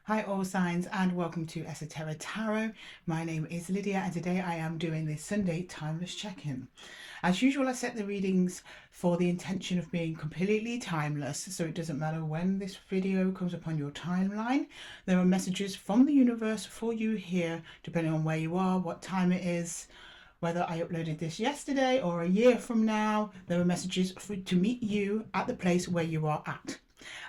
Hi all signs and welcome to Esotera Tarot. My name is Lydia and today I am doing the Sunday Timeless Check-in. As usual, I set the readings for the intention of being completely timeless, so it doesn't matter when this video comes upon your timeline. There are messages from the universe for you here, depending on where you are, what time it is, whether I uploaded this yesterday or a year from now. There are messages to meet you at the place where you are at.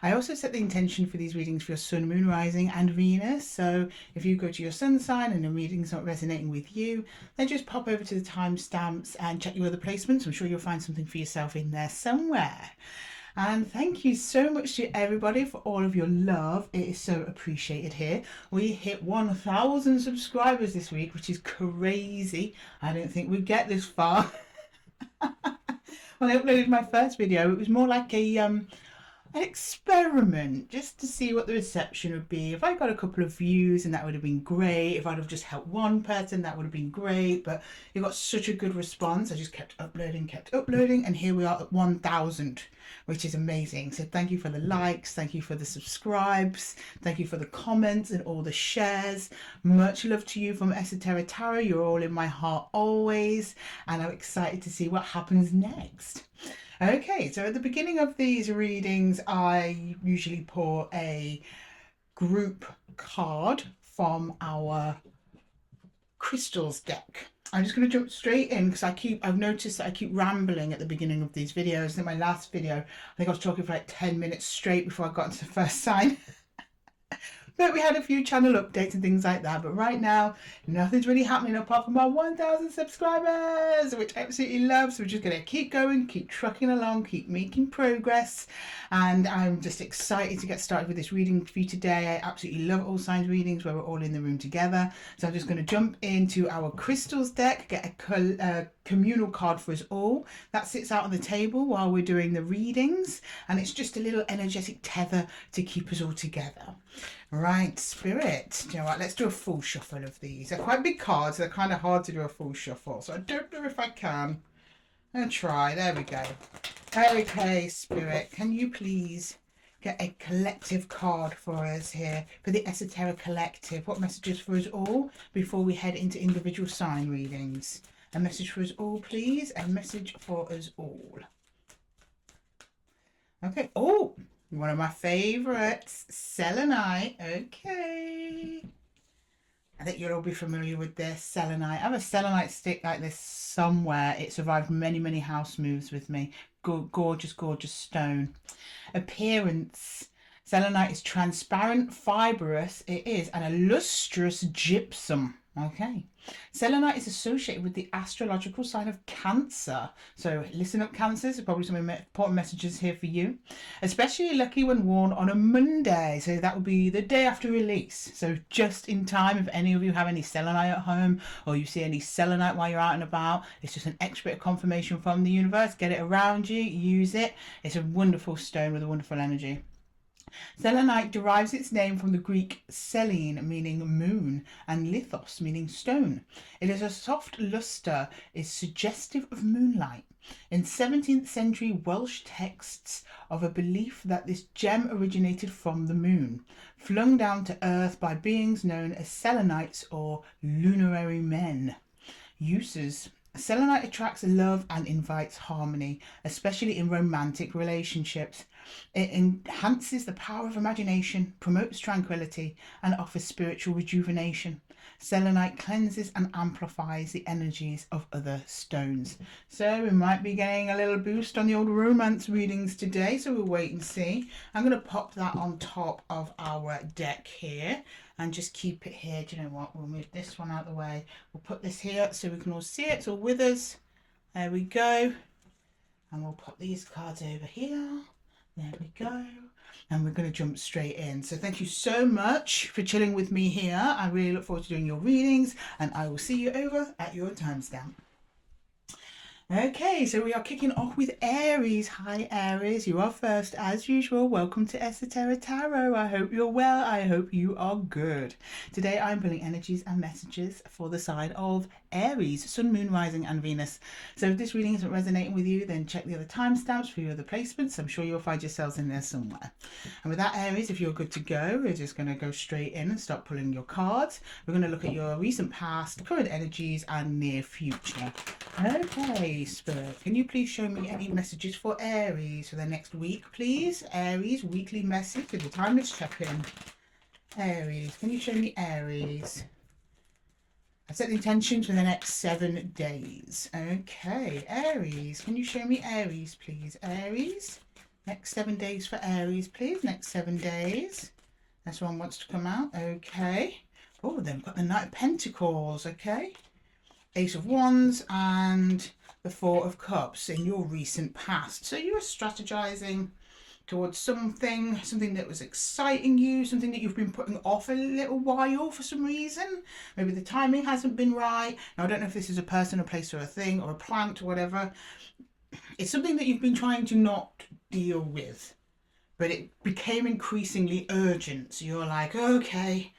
I also set the intention for these readings for your sun, moon, rising and Venus. So if you go to your sun sign and the reading's not resonating with you, then just pop over to the timestamps and check your other placements. I'm sure you'll find something for yourself in there somewhere. And thank you so much to everybody for all of your love. It is so appreciated here. We hit 1,000 subscribers this week, which is crazy. I didn't think we'd get this far. When I uploaded my first video, it was more like an experiment just to see what the reception would be. If I got a couple of views, and that would have been great. If I'd have just helped one person, that would have been great. But it got such a good response. I just kept uploading, and here we are at 1,000, which is amazing. So thank you for the likes, thank you for the subscribes, thank you for the comments and all the shares. Much love to you from Esotera Tarot. You're all in my heart always, and I'm excited to see what happens next. Okay, so at the beginning of these readings, I usually pull a group card from our crystals deck. I'm just going to jump straight in because I've noticed that I keep rambling at the beginning of these videos. I think my last video, I think I was talking for like 10 minutes straight before I got into the first sign. But we had a few channel updates and things like that. But right now, nothing's really happening apart from our 1,000 subscribers, which I absolutely love. So we're just going to keep going, keep trucking along, keep making progress. And I'm just excited to get started with this reading for you today. I absolutely love all signs readings where we're all in the room together. So I'm just going to jump into our crystals deck, get a communal card for us all. That sits out on the table while we're doing the readings. And it's just a little energetic tether to keep us all together. Right, Spirit. You know what? Let's do a full shuffle of these. They're quite big cards. They're kind of hard to do a full shuffle. So I don't know if I can. I'll try. There we go. Okay, Spirit. Can you please get a collective card for us here for the Esotera Collective? What messages for us all before we head into individual sign readings? A message for us all, please. A message for us all. Okay. Oh! One of my favourites, selenite. Okay. I think you'll all be familiar with this, selenite. I have a selenite stick like this somewhere. It survived many, many house moves with me. Gorgeous, gorgeous stone. Appearance. Selenite is transparent, fibrous. It is, and a lustrous gypsum. Okay. Selenite is associated with the astrological sign of Cancer. So listen up, Cancers. There's probably some important messages here for you. Especially lucky when worn on a Monday. So that would be the day after release. So just in time, if any of you have any selenite at home or you see any selenite while you're out and about, it's just an extra bit of confirmation from the universe. Get it around you, use it. It's a wonderful stone with a wonderful energy. Selenite derives its name from the Greek selene, meaning moon, and lithos, meaning stone. It is a soft luster, is suggestive of moonlight. In 17th century Welsh texts of a belief that this gem originated from the moon, flung down to earth by beings known as selenites or lunary men. Uses. Selenite attracts love and invites harmony, especially in romantic relationships. It enhances the power of imagination, promotes tranquility, and offers spiritual rejuvenation. Selenite cleanses and amplifies the energies of other stones. So we might be getting a little boost on the old romance readings today, so we'll wait and see. I'm going to pop that on top of our deck here and just keep it here. Do you know what? We'll move this one out of the way. We'll put this here so we can all see it. It's all with us. There we go. And we'll put these cards over here. There we go. And we're going to jump straight in. So thank you so much for chilling with me here. I really look forward to doing your readings, and I will see you over at your timestamp. Okay, so we are kicking off with Aries. Hi Aries, you are first as usual. Welcome to Esotera Tarot. I hope you're well. I hope you are good. Today I'm pulling energies and messages for the sign of Aries, Sun, Moon, Rising and Venus. So if this reading isn't resonating with you, then check the other timestamps for your other placements. I'm sure you'll find yourselves in there somewhere. And with that, Aries, if you're good to go, we're just going to go straight in and start pulling your cards. We're going to look at your recent past, current energies and near future. Okay, Spirit, can you please show me any messages for Aries for the next week, please? Aries, weekly message with the timeless check-in. Aries, can you show me Aries? I set the intentions for the next 7 days. Okay, Aries, can you show me Aries, please? Aries, next 7 days for Aries, please. Next 7 days. This one wants to come out. Okay. Oh, then we've got the Knight of Pentacles. Okay. Ace of Wands and the Four of Cups in your recent past. So you were strategizing towards something that was exciting you, something that you've been putting off a little while for some reason. Maybe the timing hasn't been right. Now, I don't know if this is a person, a place or a thing or a plant or whatever. It's something that you've been trying to not deal with, but it became increasingly urgent. So you're like, okay,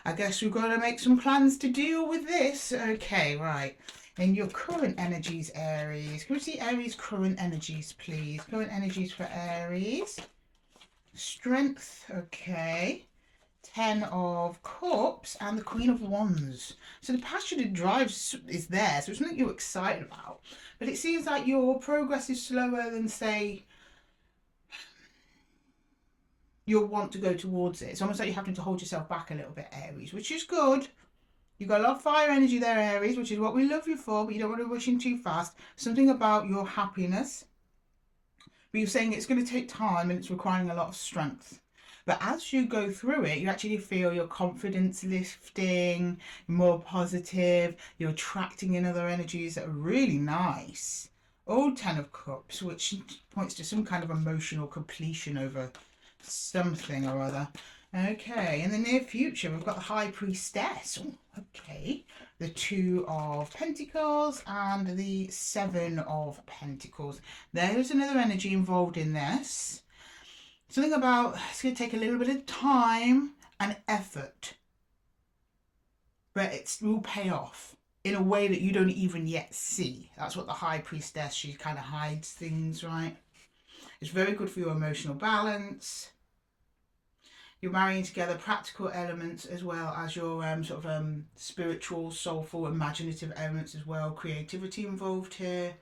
I guess we've got to make some plans to deal with this. Okay, right. In your current energies, Aries. Can we see Aries' current energies, please? Current energies for Aries. Strength, okay. 10 of Cups and the Queen of Wands. So the passion and drive is there. So it's something you're excited about. But it seems like your progress is slower than, say, you'll want to go towards it. It's almost like you're having to hold yourself back a little bit, Aries, which is good. You've got a lot of fire energy there, Aries, which is what we love you for, but you don't want to rush in too fast. Something about your happiness. But you're saying it's going to take time and it's requiring a lot of strength. But as you go through it, you actually feel your confidence lifting, more positive, you're attracting in other energies that are really nice. Oh, 10 of Cups, which points to some kind of emotional completion over something or other. Okay, in the near future, we've got the High Priestess. Oh, okay. The Two of Pentacles and the Seven of Pentacles. There's another energy involved in this. Something about it's going to take a little bit of time and effort, but it will pay off in a way that you don't even yet see. That's what the High Priestess, she kind of hides things, right? It's very good for your emotional balance. You're marrying together practical elements as well as your spiritual, soulful, imaginative elements as well. Creativity involved here.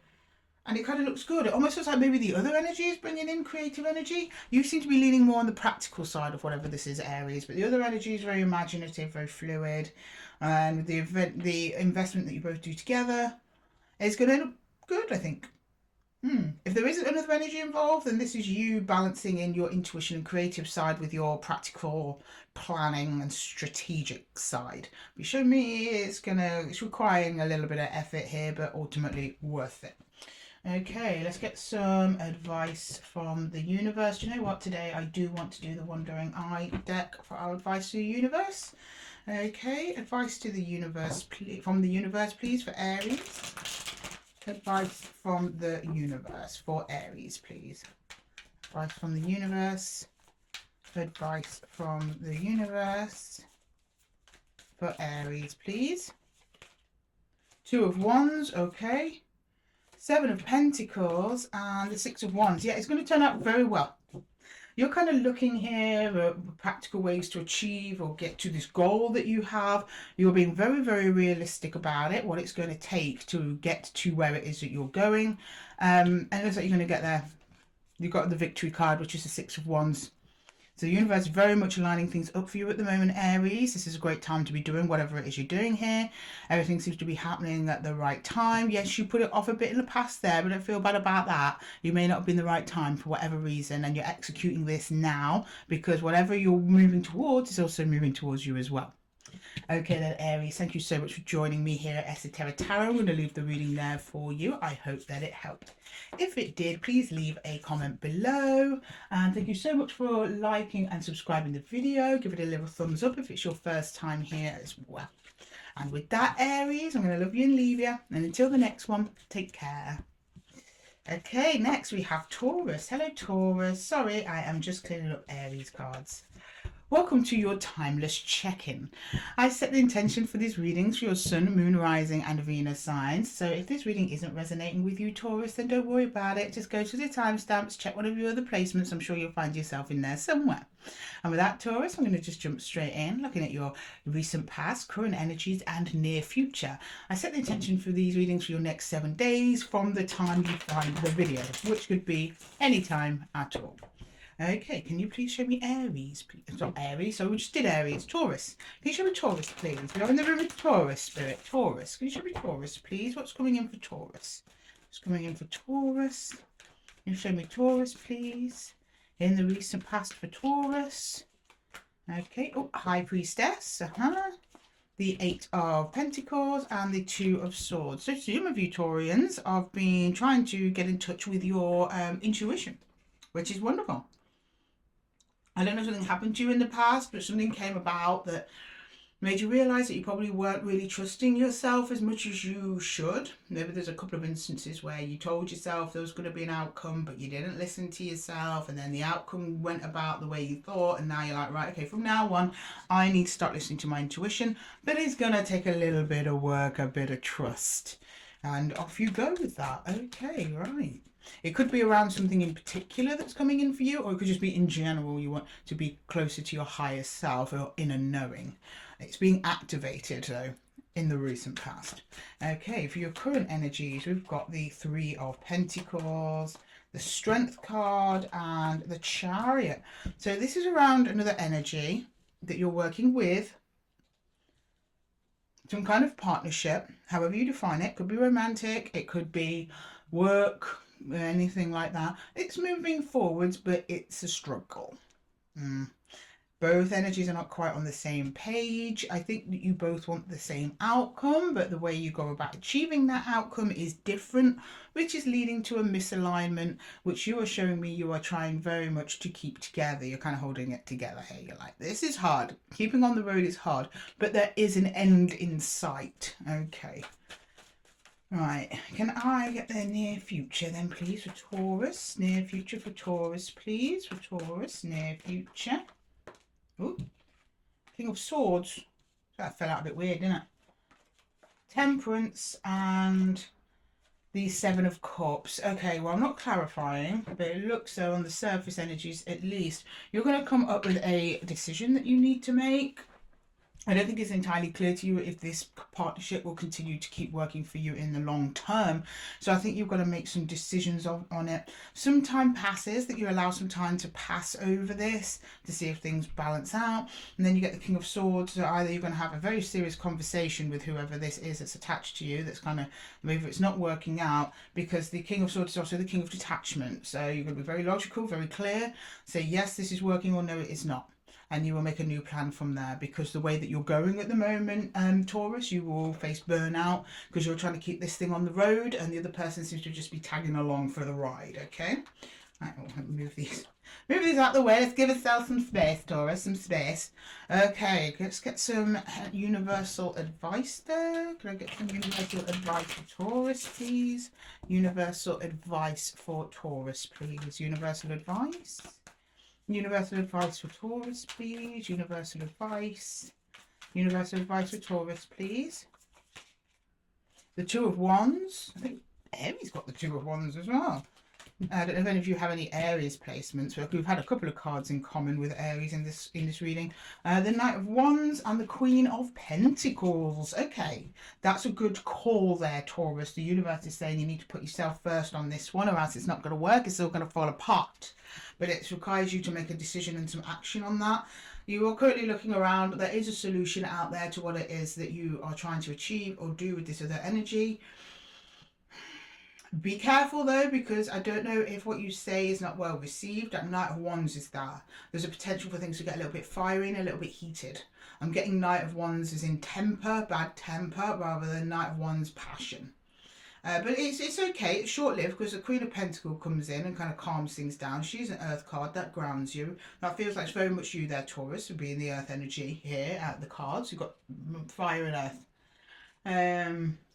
And it kind of looks good. It almost looks like maybe the other energy is bringing in creative energy. You seem to be leaning more on the practical side of whatever this is, Aries. But the other energy is very imaginative, very fluid. And the investment that you both do together is going to look good, I think. If there isn't another energy involved, then this is you balancing in your intuition and creative side with your practical planning and strategic side. But show me it's requiring a little bit of effort here, but ultimately worth it. Okay, let's get some advice from the universe. Do you know what? Today I do want to do the Wandering Eye deck for our advice to the universe. Okay, advice to the universe, from the universe, please, for Aries. Advice from the universe for Aries, please. Advice from the universe. Advice from the universe for Aries, please. Two of Wands, okay. Seven of Pentacles and the Six of Wands. Yeah, it's going to turn out very well. You're kind of looking here at practical ways to achieve or get to this goal that you have. You're being very, very realistic about it, what it's going to take to get to where it is that you're going. And it looks like you're going to get there. You've got the victory card, which is the Six of Wands. So the universe is very much lining things up for you at the moment, Aries. This is a great time to be doing whatever it is you're doing here. Everything seems to be happening at the right time. Yes, you put it off a bit in the past there, but don't feel bad about that. You may not have been the right time for whatever reason, and you're executing this now because whatever you're moving towards is also moving towards you as well. Okay then, Aries, thank you so much for joining me here at Esotera Tarot. I'm going to leave the reading there for you. I hope that it helped. If it did, please leave a comment below. And thank you so much for liking and subscribing the video. Give it a little thumbs up if it's your first time here as well. And with that, Aries, I'm going to love you and leave you. And until the next one, take care. Okay, next we have Taurus. Hello, Taurus. Sorry, I am just cleaning up Aries cards. Welcome to your timeless check-in. I set the intention for these readings for your sun, moon, rising and Venus signs. So if this reading isn't resonating with you, Taurus, then don't worry about it. Just go to the timestamps, check one of your other placements. I'm sure you'll find yourself in there somewhere. And with that, Taurus, I'm going to just jump straight in, looking at your recent past, current energies and near future. I set the intention for these readings for your next 7 days from the time you find the video, which could be any time at all. Okay, can you please show me Aries, please? It's not Aries, so we just did Aries. Taurus. Can you show me Taurus, please? We're in the room with Taurus, Spirit. Taurus. Can you show me Taurus, please? What's coming in for Taurus? What's coming in for Taurus? Can you show me Taurus, please? In the recent past for Taurus. Okay. Oh, High Priestess. The 8 of Pentacles and the 2 of Swords. So some of you Taurians have been trying to get in touch with your intuition, which is wonderful. I don't know if something happened to you in the past, but something came about that made you realise that you probably weren't really trusting yourself as much as you should. Maybe there's a couple of instances where you told yourself there was going to be an outcome, but you didn't listen to yourself, and then the outcome went about the way you thought, and now you're like, right, okay, from now on, I need to start listening to my intuition, but it's going to take a little bit of work, a bit of trust. And off you go with that. Okay, right. It could be around something in particular that's coming in for you, or it could just be in general you want to be closer to your higher self or inner knowing. It's being activated though in the recent past. Okay, for your current energies, we've got the 3 of Pentacles, the Strength card and the Chariot. So this is around another energy that you're working with, some kind of partnership, however you define it. Could be romantic, it could be work, anything like that. It's moving forwards, but it's a struggle. Both energies are not quite on the same page. I think that you both want the same outcome, but the way you go about achieving that outcome is different, which is leading to a misalignment, which you are showing me you are trying very much to keep together. You're kind of holding it together here. You're like, this is hard. Keeping on the road is hard, but there is an end in sight. Okay. Right, can I get their near future then, please, for Taurus? Near future for Taurus, please, for Taurus, near future. Ooh, King of Swords. That fell out a bit weird, didn't it? Temperance and the 7 of Cups. Okay, well, I'm not clarifying, but it looks so on the surface energies at least. You're going to come up with a decision that you need to make. I don't think it's entirely clear to you if this partnership will continue to keep working for you in the long term. So I think you've got to make some decisions on it. Some time passes, that you allow some time to pass over this to see if things balance out. And then you get the King of Swords. So either you're going to have a very serious conversation with whoever this is that's attached to you, that's kind of, maybe it's not working out, because the King of Swords is also the King of Detachment. So you're going to be very logical, very clear, say yes, this is working, or no, it is not. And you will make a new plan from there, because the way that you're going at the moment, Taurus, you will face burnout because you're trying to keep this thing on the road and the other person seems to just be tagging along for the ride. Okay, right, we'll move these out of the way. Let's give ourselves some space, Taurus, some space. Okay, let's get some universal advice there. Can I get some universal advice for Taurus, please? Universal advice for Taurus, please. Universal advice. Universal advice for Taurus, please. Universal advice. Universal advice for Taurus, please. The 2 of Wands. I think Aries got the 2 of Wands as well. I don't know if any of you have any Aries placements. We've had a couple of cards in common with Aries in this reading. The Knight of Wands and the Queen of Pentacles. Okay, that's a good call there, Taurus. The universe is saying you need to put yourself first on this one, or else it's not going to work. It's all going to fall apart. But it requires you to make a decision and some action on that. You are currently looking around. There is a solution out there to what it is that you are trying to achieve or do with this other energy. Be careful though, because I don't know if what you say is not well received. That Knight of Wands is there. There's a potential for things to get a little bit fiery and a little bit heated. I'm getting Knight of Wands as in temper, bad temper, rather than Knight of Wands passion. But it's okay, it's short-lived, because the Queen of Pentacles comes in and kind of calms things down. She's an earth card, that grounds you. That feels like it's very much you there, Taurus, for being the earth energy here at the cards. You've got fire and earth.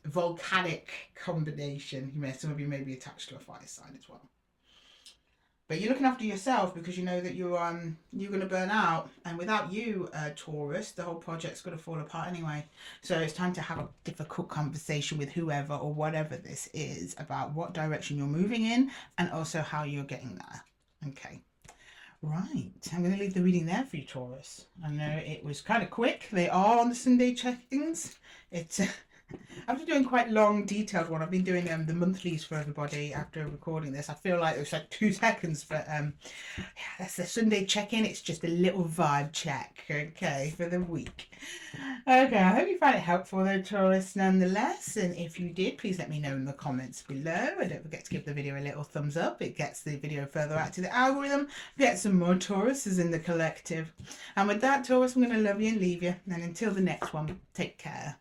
volcanic combination. Some of you may be attached to a fire sign as well. But you're looking after yourself because you know that you're going to burn out, and without you, Taurus, the whole project's going to fall apart anyway. So it's time to have a difficult conversation with whoever or whatever this is about what direction you're moving in and also how you're getting there. Okay. Right, I'm going to leave the reading there for you, Taurus. I know it was kind of quick. They are on the Sunday check-ins. It's after doing quite long, detailed one. I've been doing the monthlies for everybody after recording this. I feel like it was like 2 seconds, but yeah, that's the Sunday check-in. It's just a little vibe check, okay, for the week. Okay, I hope you found it helpful though, Taurus, nonetheless. And if you did, please let me know in the comments below. And don't forget to give the video a little thumbs up. It gets the video further out to the algorithm. Get some more Tauruses in the collective. And with that, Taurus, I'm going to love you and leave you. And until the next one, take care.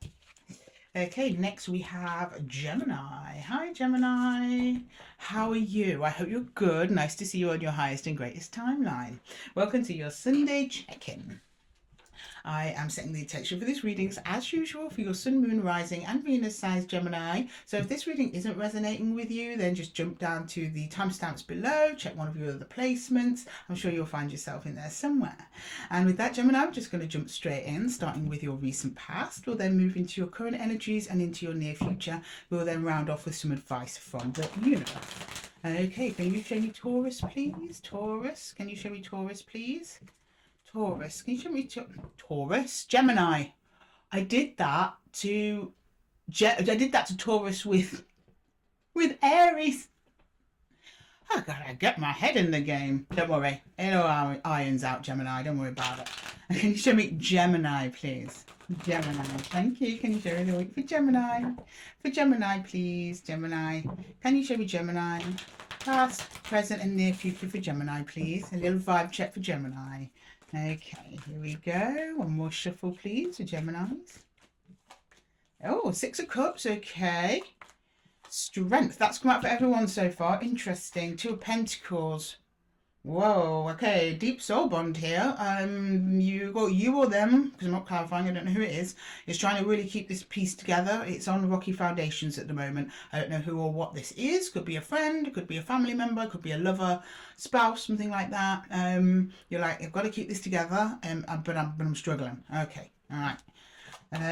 Okay, next we have Gemini. Hi, Gemini. How are you? I hope you're good. Nice to see you on your highest and greatest timeline. Welcome to your Sunday check-in. I am setting the intention for these readings as usual for your Sun, Moon, Rising and Venus signs, Gemini. So if this reading isn't resonating with you, then just jump down to the timestamps below, check one of your other placements. I'm sure you'll find yourself in there somewhere. And with that, Gemini, I'm just going to jump straight in, starting with your recent past. We'll then move into your current energies and into your near future. We'll then round off with some advice from the universe. Okay, can you show me Taurus, please? Taurus, can you show me Taurus, please? Taurus, can you show me Taurus? Gemini. I did that to Taurus with Aries. I gotta get my head in the game. Don't worry, it all irons out, Gemini. Don't worry about it. Can you show me Gemini, please? Gemini, thank you. Can you show me the week for Gemini? For Gemini, please. Gemini, can you show me Gemini? Past, present, and near future for Gemini, please. A little vibe check for Gemini. Okay, here we go. One more shuffle, please, for Geminis. Oh, 6 of Cups, okay. Strength, that's come out for everyone so far. Interesting. 2 of Pentacles. Whoa, okay, deep soul bond here. You or them, because I'm not clarifying, I don't know who it is trying to really keep this piece together. It's on rocky foundations at the moment. I don't know who or what this is. Could be a friend, could be a family member, could be a lover, spouse, something like that. You're like, I've got to keep this together, but I'm struggling. Okay, all right.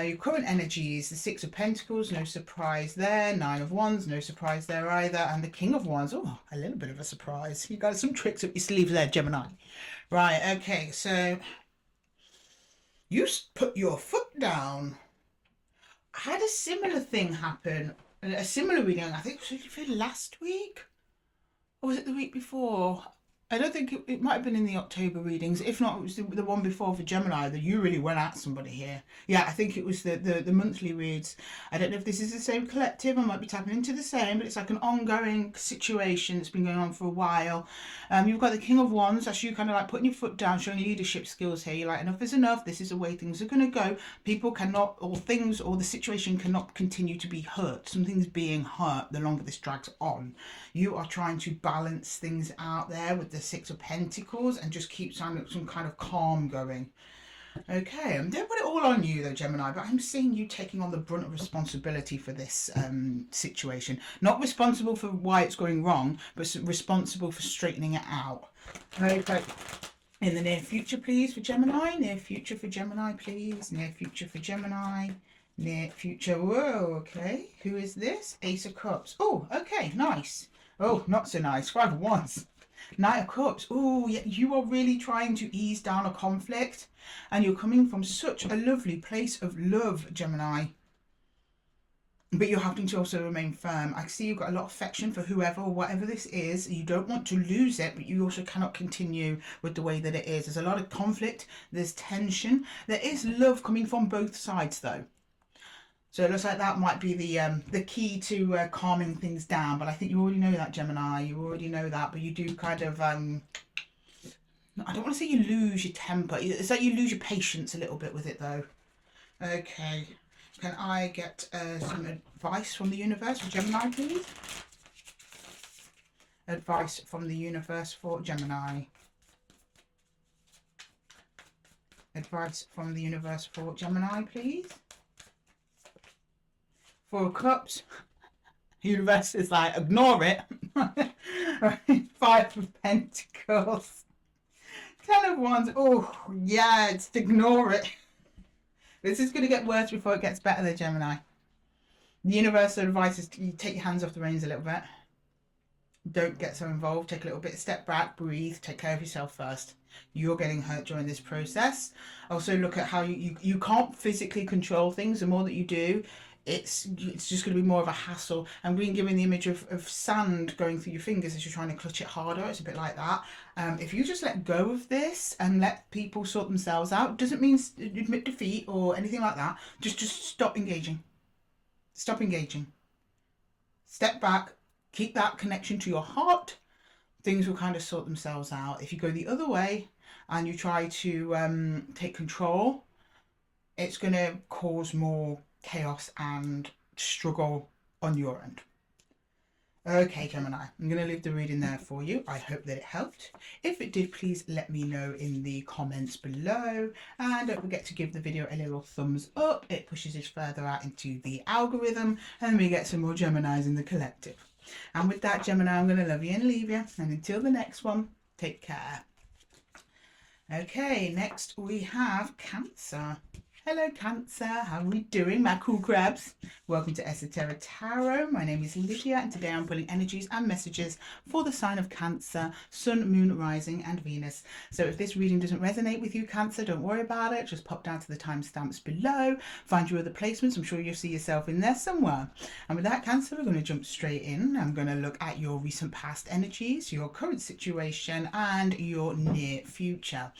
Your current energies, the 6 of Pentacles, no surprise there. 9 of Wands, no surprise there either. And the King of Wands, oh, a little bit of a surprise. You got some tricks up your sleeves there, Gemini. Right, okay, so you put your foot down. I had a similar thing happen, a similar reading, I think it was last week? Or was it the week before? I don't think it might have been in the October readings. If not, it was the one before for Gemini that you really went at somebody here. Yeah, I think it was the monthly reads. I don't know if this is the same collective. I might be tapping into the same, but it's like an ongoing situation that's been going on for a while. You've got the King of Wands. That's you kind of like putting your foot down, showing leadership skills here. You're like, enough is enough. This is the way things are going to go. People cannot, or things, or the situation cannot continue to be hurt. Something's being hurt the longer this drags on. You are trying to balance things out there with the 6 of Pentacles and just keep some kind of calm going. Okay, don't put it all on you though, Gemini, but I'm seeing you taking on the brunt of responsibility for this situation. Not responsible for why it's going wrong, but responsible for straightening it out. Okay, in the near future, please, for Gemini. Near future for Gemini, please. Near future for Gemini. Near future. Whoa, okay. Who is this? Ace of Cups. Oh, okay, nice. Oh, not so nice. 5 of Wands. Knight of Cups. Oh, yeah, you are really trying to ease down a conflict, and you're coming from such a lovely place of love, Gemini. But you're having to also remain firm. I see you've got a lot of affection for whoever or whatever this is. You don't want to lose it, but you also cannot continue with the way that it is. There's a lot of conflict. There's tension. There is love coming from both sides, though. So it looks like that might be the key to calming things down. But I think you already know that, Gemini. You already know that. But you do kind of, I don't want to say you lose your temper. It's like you lose your patience a little bit with it, though. Okay. Can I get some advice from the universe for Gemini, please? Advice from the universe for Gemini. Advice from the universe for Gemini, please. Four of Cups. Universe is like, ignore it. Five of Pentacles. Ten of Wands. Oh, yeah, it's ignore it. This is going to get worse before it gets better, the Gemini. The universal advice is you take your hands off the reins a little bit. Don't get so involved. Take a little bit, step back, breathe, take care of yourself first. You're getting hurt during this process. Also look at how you can't physically control things. The more that you do, it's just going to be more of a hassle. And being given the image of sand going through your fingers as you're trying to clutch it harder. It's a bit like that. If you just let go of this and let people sort themselves out, doesn't mean admit defeat or anything like that. Just stop engaging. Stop engaging. Step back. Keep that connection to your heart. Things will kind of sort themselves out. If you go the other way and you try to take control, it's going to cause more chaos and struggle on your end. Okay, Gemini, I'm going to leave the reading there for you. I hope that it helped. If it did, please let me know in the comments below. And don't forget to give the video a little thumbs up. It pushes us further out into the algorithm and we get some more Geminis in the collective. And with that, Gemini, I'm going to love you and leave you. And until the next one, take care. Okay, next we have Cancer. Hello Cancer, how are we doing, my cool crabs? Welcome to Esotera Tarot. My name is Lydia and today I'm pulling energies and messages for the sign of Cancer, Sun, Moon, Rising and Venus. So if this reading doesn't resonate with you, Cancer, don't worry about it. Just pop down to the timestamps below, find your other placements. I'm sure you'll see yourself in there somewhere. And with that, Cancer, we're going to jump straight in. I'm going to look at your recent past energies, your current situation and your near future.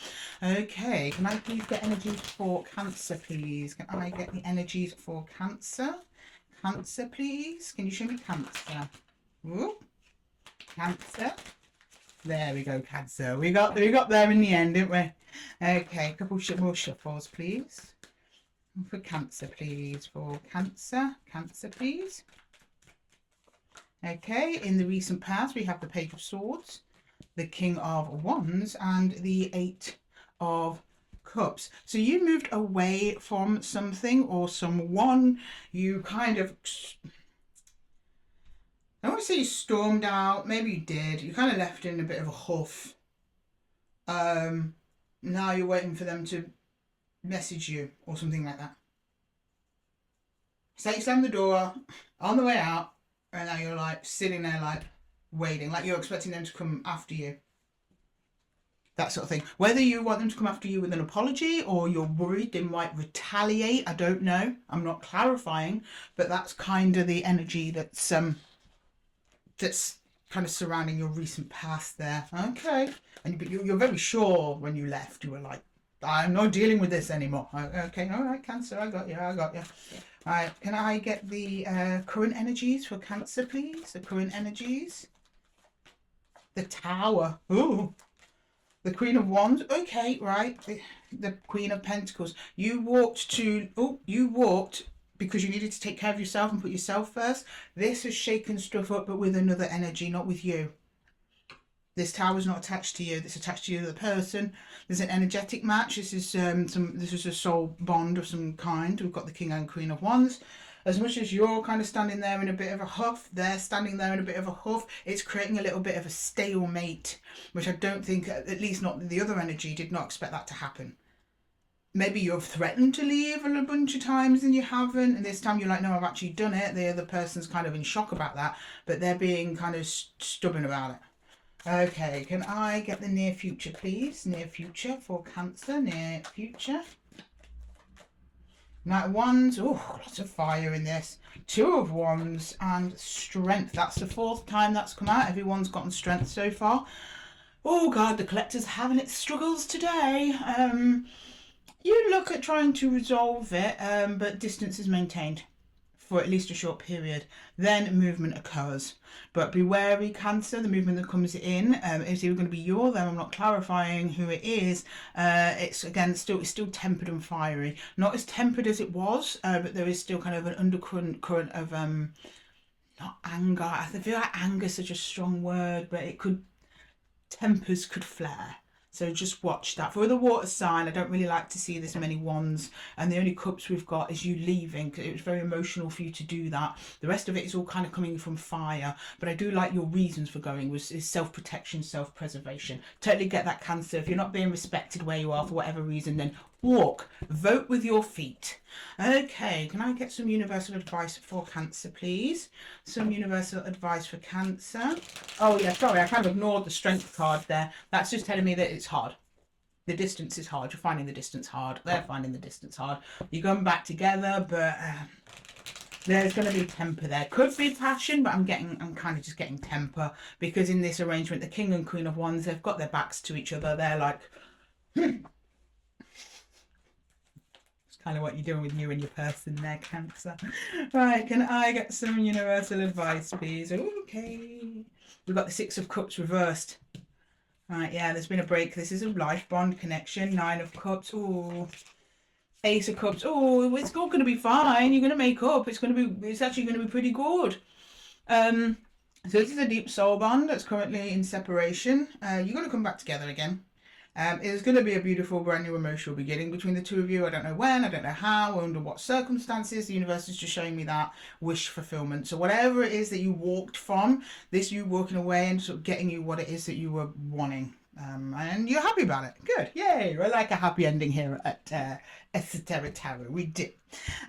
Okay, can I please get energies for Cancer, please? Can I get the energies for Cancer? Cancer, please. Can you show me Cancer? Ooh. Cancer. There we go, Cancer. We got there in the end, didn't we? Okay, a couple more shuffles, please. For Cancer, please. For Cancer. Cancer, please. Okay, in the recent past, we have the Page of Swords, the King of Wands, and the Eight of Cups. So you moved away from something or someone. You kind of, I don't want to say you stormed out. Maybe you did. You kind of left in a bit of a huff. Now you're waiting for them to message you or something like that. So you slam the door on the way out, and now you're like sitting there like waiting, like you're expecting them to come after you. That sort of thing. Whether you want them to come after you with an apology or you're worried they might retaliate, I don't know. I'm not clarifying, but that's kind of the energy that's kind of surrounding your recent past there. Okay. And you're very sure when you left, you were like, I'm not dealing with this anymore. Okay, all right, Cancer, I got you. All right, can I get the current energies for Cancer, please? The current energies. The Tower. Ooh. The Queen of Wands. Okay, right. The Queen of Pentacles. You walked because you needed to take care of yourself and put yourself first. This has shaken stuff up, but with another energy, not with you. This tower is not attached to you. It's attached to the other person. There's an energetic match. This is a soul bond of some kind. We've got the King and Queen of Wands. As much as you're kind of standing there in a bit of a huff, they're standing there in a bit of a huff, it's creating a little bit of a stalemate, which I don't think, at least not the other energy, did not expect that to happen. Maybe you've threatened to leave a bunch of times and you haven't, and this time you're like, no, I've actually done it. The other person's kind of in shock about that, but they're being kind of stubborn about it. Okay, can I get the near future, please? Near future for Cancer, near future. Knight of Wands. Oh, lots of fire in this. Two of Wands and Strength. That's the fourth time that's come out. Everyone's gotten Strength so far. Oh, God, the collector's having its struggles today. You look at trying to resolve it, but distance is maintained for at least a short period. Then movement occurs. But be wary, Cancer, the movement that comes in is either going to be you or them. I'm not clarifying who it is. It's again it's still tempered and fiery. Not as tempered as it was, but there is still kind of an undercurrent of not anger. I feel like anger is such a strong word, but tempers could flare. So just watch that. For the water sign, I don't really like to see this many wands, and the only cups we've got is you leaving, because it was very emotional for you to do that. The rest of it is all kind of coming from fire, but I do like your reasons for going is self-protection, self-preservation. Totally get that, Cancer. If you're not being respected where you are for whatever reason, then walk, vote with your feet. Okay, can I get some universal advice for Cancer, please? Some universal advice for Cancer. Oh yeah, sorry, I kind of ignored the strength card there. That's just telling me that it's hard. The distance is hard. You're finding the distance hard. They're finding the distance hard. You're going back together, but there's going to be temper there. Could be passion, but I'm kind of just getting temper, because in this arrangement, the King and Queen of Wands, they've got their backs to each other. They're like, kind of what you're doing with you and your person there, Cancer. Right, can I get some universal advice, please? Okay. We've got the Six of Cups reversed. Right, yeah, there's been a break. This is a life bond connection. Nine of Cups. Oh, Ace of Cups. Oh, it's all going to be fine. You're going to make up. It's actually going to be pretty good. So this is a deep soul bond that's currently in separation. You're going to come back together again. It's going to be a beautiful, brand new emotional beginning between the two of you. I don't know when, I don't know how, under what circumstances. The universe is just showing me that wish fulfillment. So whatever it is that you walked from, this you walking away and sort of getting you what it is that you were wanting. And you're happy about it. Good. Yay. I like a happy ending here at Esotera Tarot. We do.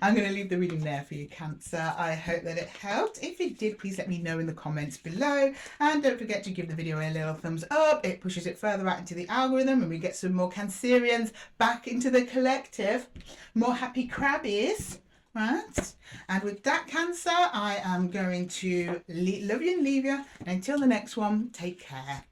I'm going to leave the reading there for you, Cancer. I hope that it helped. If it did, please let me know in the comments below. And don't forget to give the video a little thumbs up. It pushes it further out into the algorithm, and we get some more Cancerians back into the collective. More happy crabbies. Right. And with that, Cancer, I am going to love you and leave you. And until the next one, take care.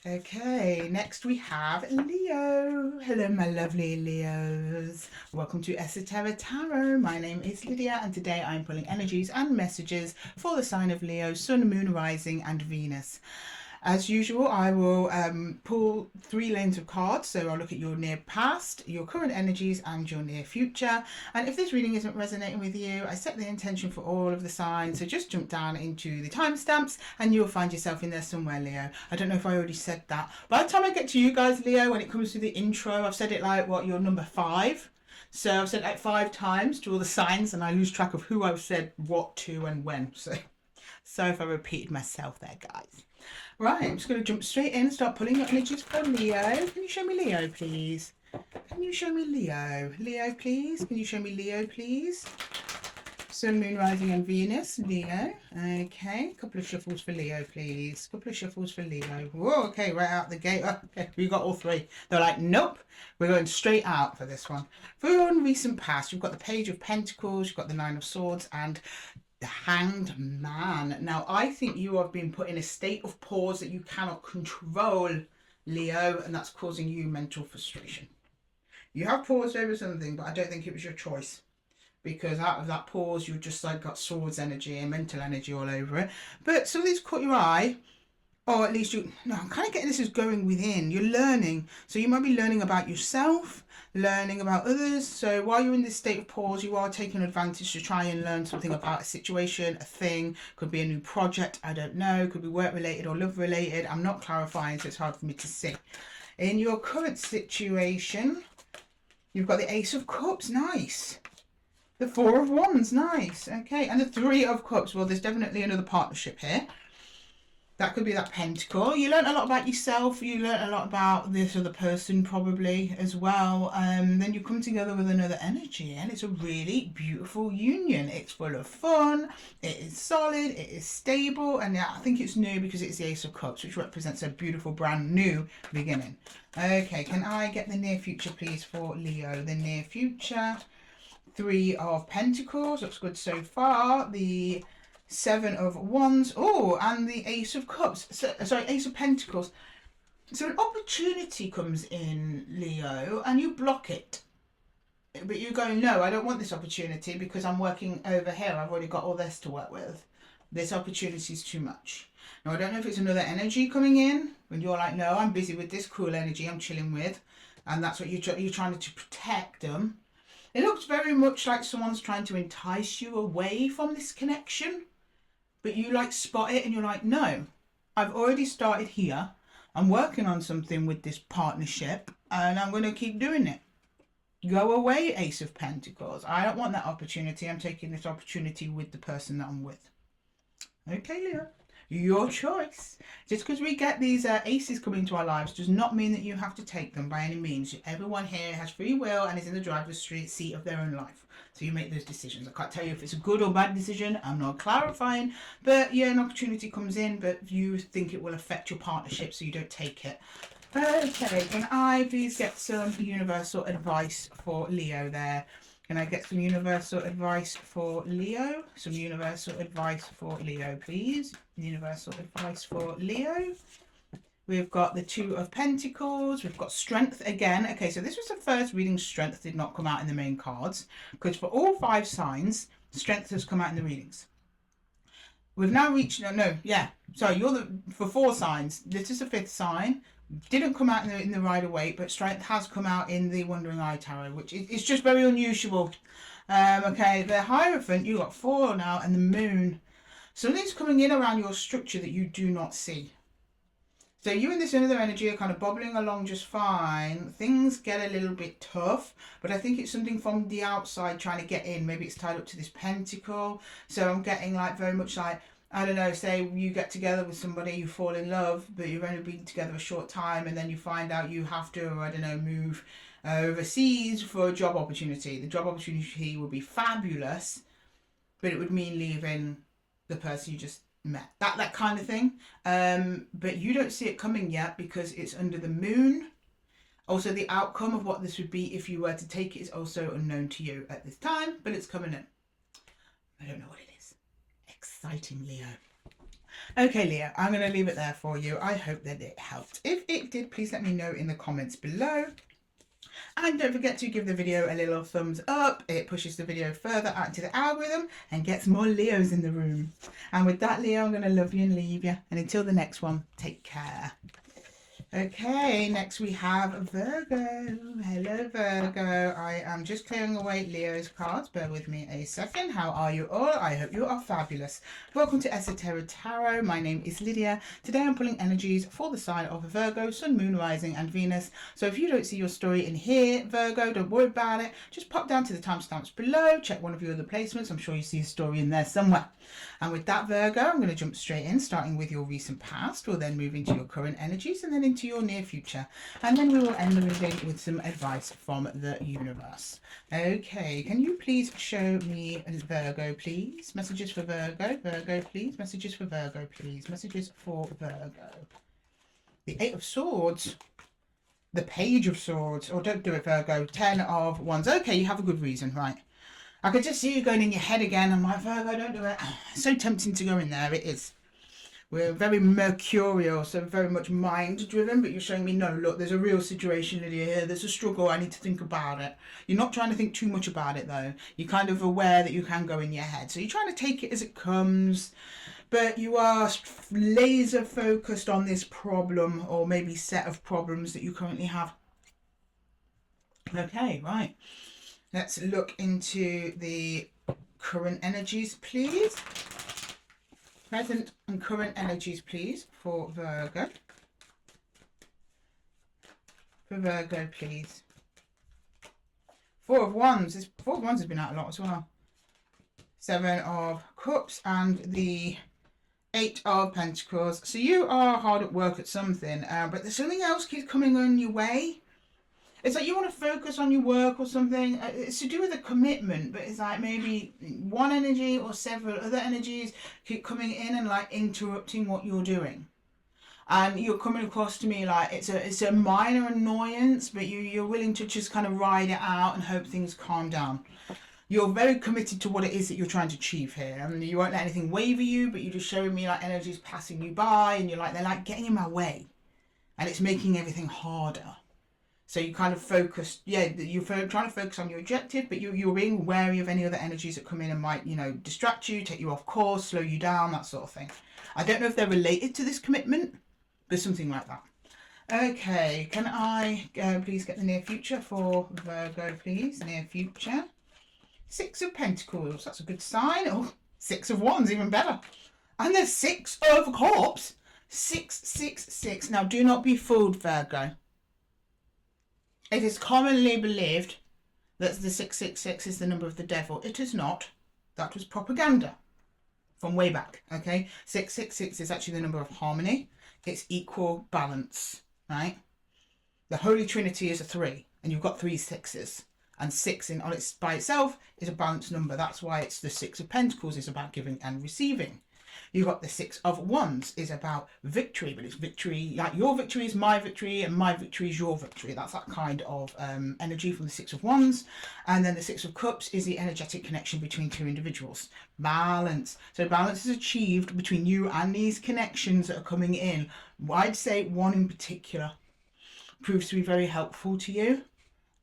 Okay, next we have Leo. Hello, my lovely Leos. Welcome to Esotera Tarot. My name is Lydia, and today I'm pulling energies and messages for the sign of Leo, Sun, Moon, Rising, and Venus. As usual, I will pull 3 lanes of cards. So I'll look at your near past, your current energies, and your near future. And if this reading isn't resonating with you, I set the intention for all of the signs. So just jump down into the timestamps and you'll find yourself in there somewhere, Leo. I don't know if I already said that. By the time I get to you guys, Leo, when it comes to the intro, I've said it like, what, you're number 5. So I've said it like 5 times to all the signs, and I lose track of who I've said what to and when. So sorry if I repeated myself there, guys. Right, I'm just going to jump straight in and start pulling your energies for Leo. Can you show me Leo, please? Can you show me Leo? Leo, please. Can you show me Leo, please? Sun, Moon, Rising, and Venus. Leo. Okay, a couple of shuffles for Leo, please. Couple of shuffles for Leo. Whoa, okay, right out the gate. Oh, okay, we got all 3. They're like, nope, we're going straight out for this one. For your recent past, you've got the Page of Pentacles, you've got the 9 of Swords, and the Hanged Man. Now, I think you have been put in a state of pause that you cannot control, Leo, and that's causing you mental frustration. You have paused over something, but I don't think it was your choice, because out of that pause, you've just like got swords energy and mental energy all over it. But something's caught your eye, or at least I'm kind of getting this as going within. You're learning. So you might be learning about yourself, learning about others. So while you're in this state of pause, you are taking advantage to try and learn something about a situation, a thing. Could be a new project, I don't know. Could be work related or love related. I'm not clarifying, so it's hard for me to see. In your current situation, you've got the Ace of Cups, nice. The 4 of Wands, nice. Okay, and the 3 of Cups. Well, there's definitely another partnership here. That could be that pentacle. You learn a lot about yourself. You learn a lot about this other person probably as well. Then you come together with another energy, and it's a really beautiful union. It's full of fun. It is solid. It is stable. And I think it's new because it's the Ace of Cups, which represents a beautiful brand new beginning. Okay, can I get the near future, please, for Leo? The near future. 3 of Pentacles. Looks good so far. The 7 of Wands, oh, and the Ace of Cups, sorry, Ace of Pentacles. So an opportunity comes in, Leo, and you block it. But you go, no, I don't want this opportunity because I'm working over here. I've already got all this to work with. This opportunity is too much. Now, I don't know if it's another energy coming in when you're like, no, I'm busy with this cool energy I'm chilling with. And that's what you're trying to protect them. It looks very much like someone's trying to entice you away from this connection. But you like spot it and you're like, no, I've already started here. I'm working on something with this partnership and I'm going to keep doing it. Go away, Ace of Pentacles. I don't want that opportunity. I'm taking this opportunity with the person that I'm with. Okay, Leo. Your choice. Just because we get these aces coming into our lives does not mean that you have to take them by any means. Everyone here has free will and is in the driver's seat of their own life. So you make those decisions. I can't tell you if it's a good or bad decision. I'm not clarifying. But yeah, an opportunity comes in, but you think it will affect your partnership, so you don't take it. Okay, can I please get some universal advice for Leo there? Can I get some universal advice for Leo? Some universal advice for Leo, please. Universal advice for Leo. We've got the Two of Pentacles. We've got Strength again. Okay, so this was the first reading. Strength did not come out in the main cards, because for all 5 signs, Strength has come out in the readings. We've now reached, sorry, for 4 signs. This is the 5th sign. Didn't come out in the Rider-Waite, but Strength has come out in the Wandering Eye Tarot, which is just very unusual. Okay, the Hierophant, you got 4 now, and the Moon. Something's coming in around your structure that you do not see. So you and this other energy are kind of bobbling along just fine. Things get a little bit tough, but I think it's something from the outside trying to get in. Maybe it's tied up to this pentacle. So I'm getting like very much like, I don't know, say you get together with somebody, you fall in love, but you've only been together a short time, and then you find out you have to, I don't know, move overseas for a job opportunity. The job opportunity would be fabulous, but it would mean leaving the person you just met. That kind of thing. But you don't see it coming yet because it's under the Moon. Also, the outcome of what this would be if you were to take it is also unknown to you at this time, but it's coming in. I don't know what it is. Exciting, Leo. Okay, Leo, I'm going to leave it there for you. I hope that it helped. If it did, please let me know in the comments below. And don't forget to give the video a little thumbs up. It pushes the video further out into the algorithm and gets more Leos in the room. And with that, Leo, I'm going to love you and leave you. And until the next one, take care. Okay, next we have Virgo. Hello, Virgo. I am just clearing away Leo's cards. Bear with me a second. How are you all? I hope you are fabulous. Welcome to Esotera Tarot. My name is Lydia. Today I'm pulling energies for the sign of Virgo, Sun, Moon, Rising and Venus. So if you don't see your story in here, Virgo, don't worry about it. Just pop down to the timestamps below. Check one of your other placements. I'm sure you see a story in there somewhere. And with that, Virgo, I'm going to jump straight in, starting with your recent past. We'll then move into your current energies and then into your near future. And then we will end the reading with some advice from the universe. Okay, can you please show me Virgo, please? Messages for Virgo. Virgo, please. Messages for Virgo, please. Messages for Virgo. The 8 of Swords. The Page of Swords. Oh, don't do it, Virgo. 10 of Wands. Okay, you have a good reason, right? I could just see you going in your head again. I'm like, Virgo, don't do it. It's so tempting to go in there. It is. We're very mercurial, so very much mind driven, but you're showing me, no, look, there's a real situation, Lydia, here. There's a struggle. I need to think about it. You're not trying to think too much about it, though. You're kind of aware that you can go in your head. So you're trying to take it as it comes, but you are laser focused on this problem or maybe set of problems that you currently have. Okay, right. Let's look into the current energies, please. Present and current energies, please, for Virgo. For Virgo, please. 4 of Wands. This 4 of Wands has been out a lot as well. 7 of Cups and the 8 of Pentacles. So you are hard at work at something, but there's something else keeps coming on your way. It's like you want to focus on your work or something. It's to do with a commitment, but it's like maybe one energy or several other energies keep coming in and like interrupting what you're doing. And you're coming across to me like it's a minor annoyance, but you're willing to just kind of ride it out and hope things calm down. You're very committed to what it is that you're trying to achieve here. I mean, you won't let anything waver you, but you're just showing me like energies passing you by, and you're like, they're like getting in my way, and it's making everything harder. So you kind of focus, you're trying to focus on your objective, but you're being wary of any other energies that come in and might, distract you, take you off course, slow you down, that sort of thing. I don't know if they're related to this commitment, but something like that. Okay, can I please get the near future for Virgo, please? Near future. 6 of Pentacles, that's a good sign. Oh, 6 of Wands, even better. And there's 6 of Cups. 666. Now, do not be fooled, Virgo. It is commonly believed that the 666 is the number of the devil. It is not. That was propaganda from way back, okay? 666 is actually the number of harmony. It's equal balance, right? The Holy Trinity is a 3, and you've got 3 sixes. And 6 on its by itself is a balanced number. That's why it's the 6 of Pentacles is about giving and receiving. You've got the 6 of Wands is about victory, but it's victory, like your victory is my victory and my victory is your victory. That's that kind of energy from the 6 of Wands. And then the 6 of Cups is the energetic connection between two individuals. Balance. So balance is achieved between you and these connections that are coming in. I'd say one in particular proves to be very helpful to you.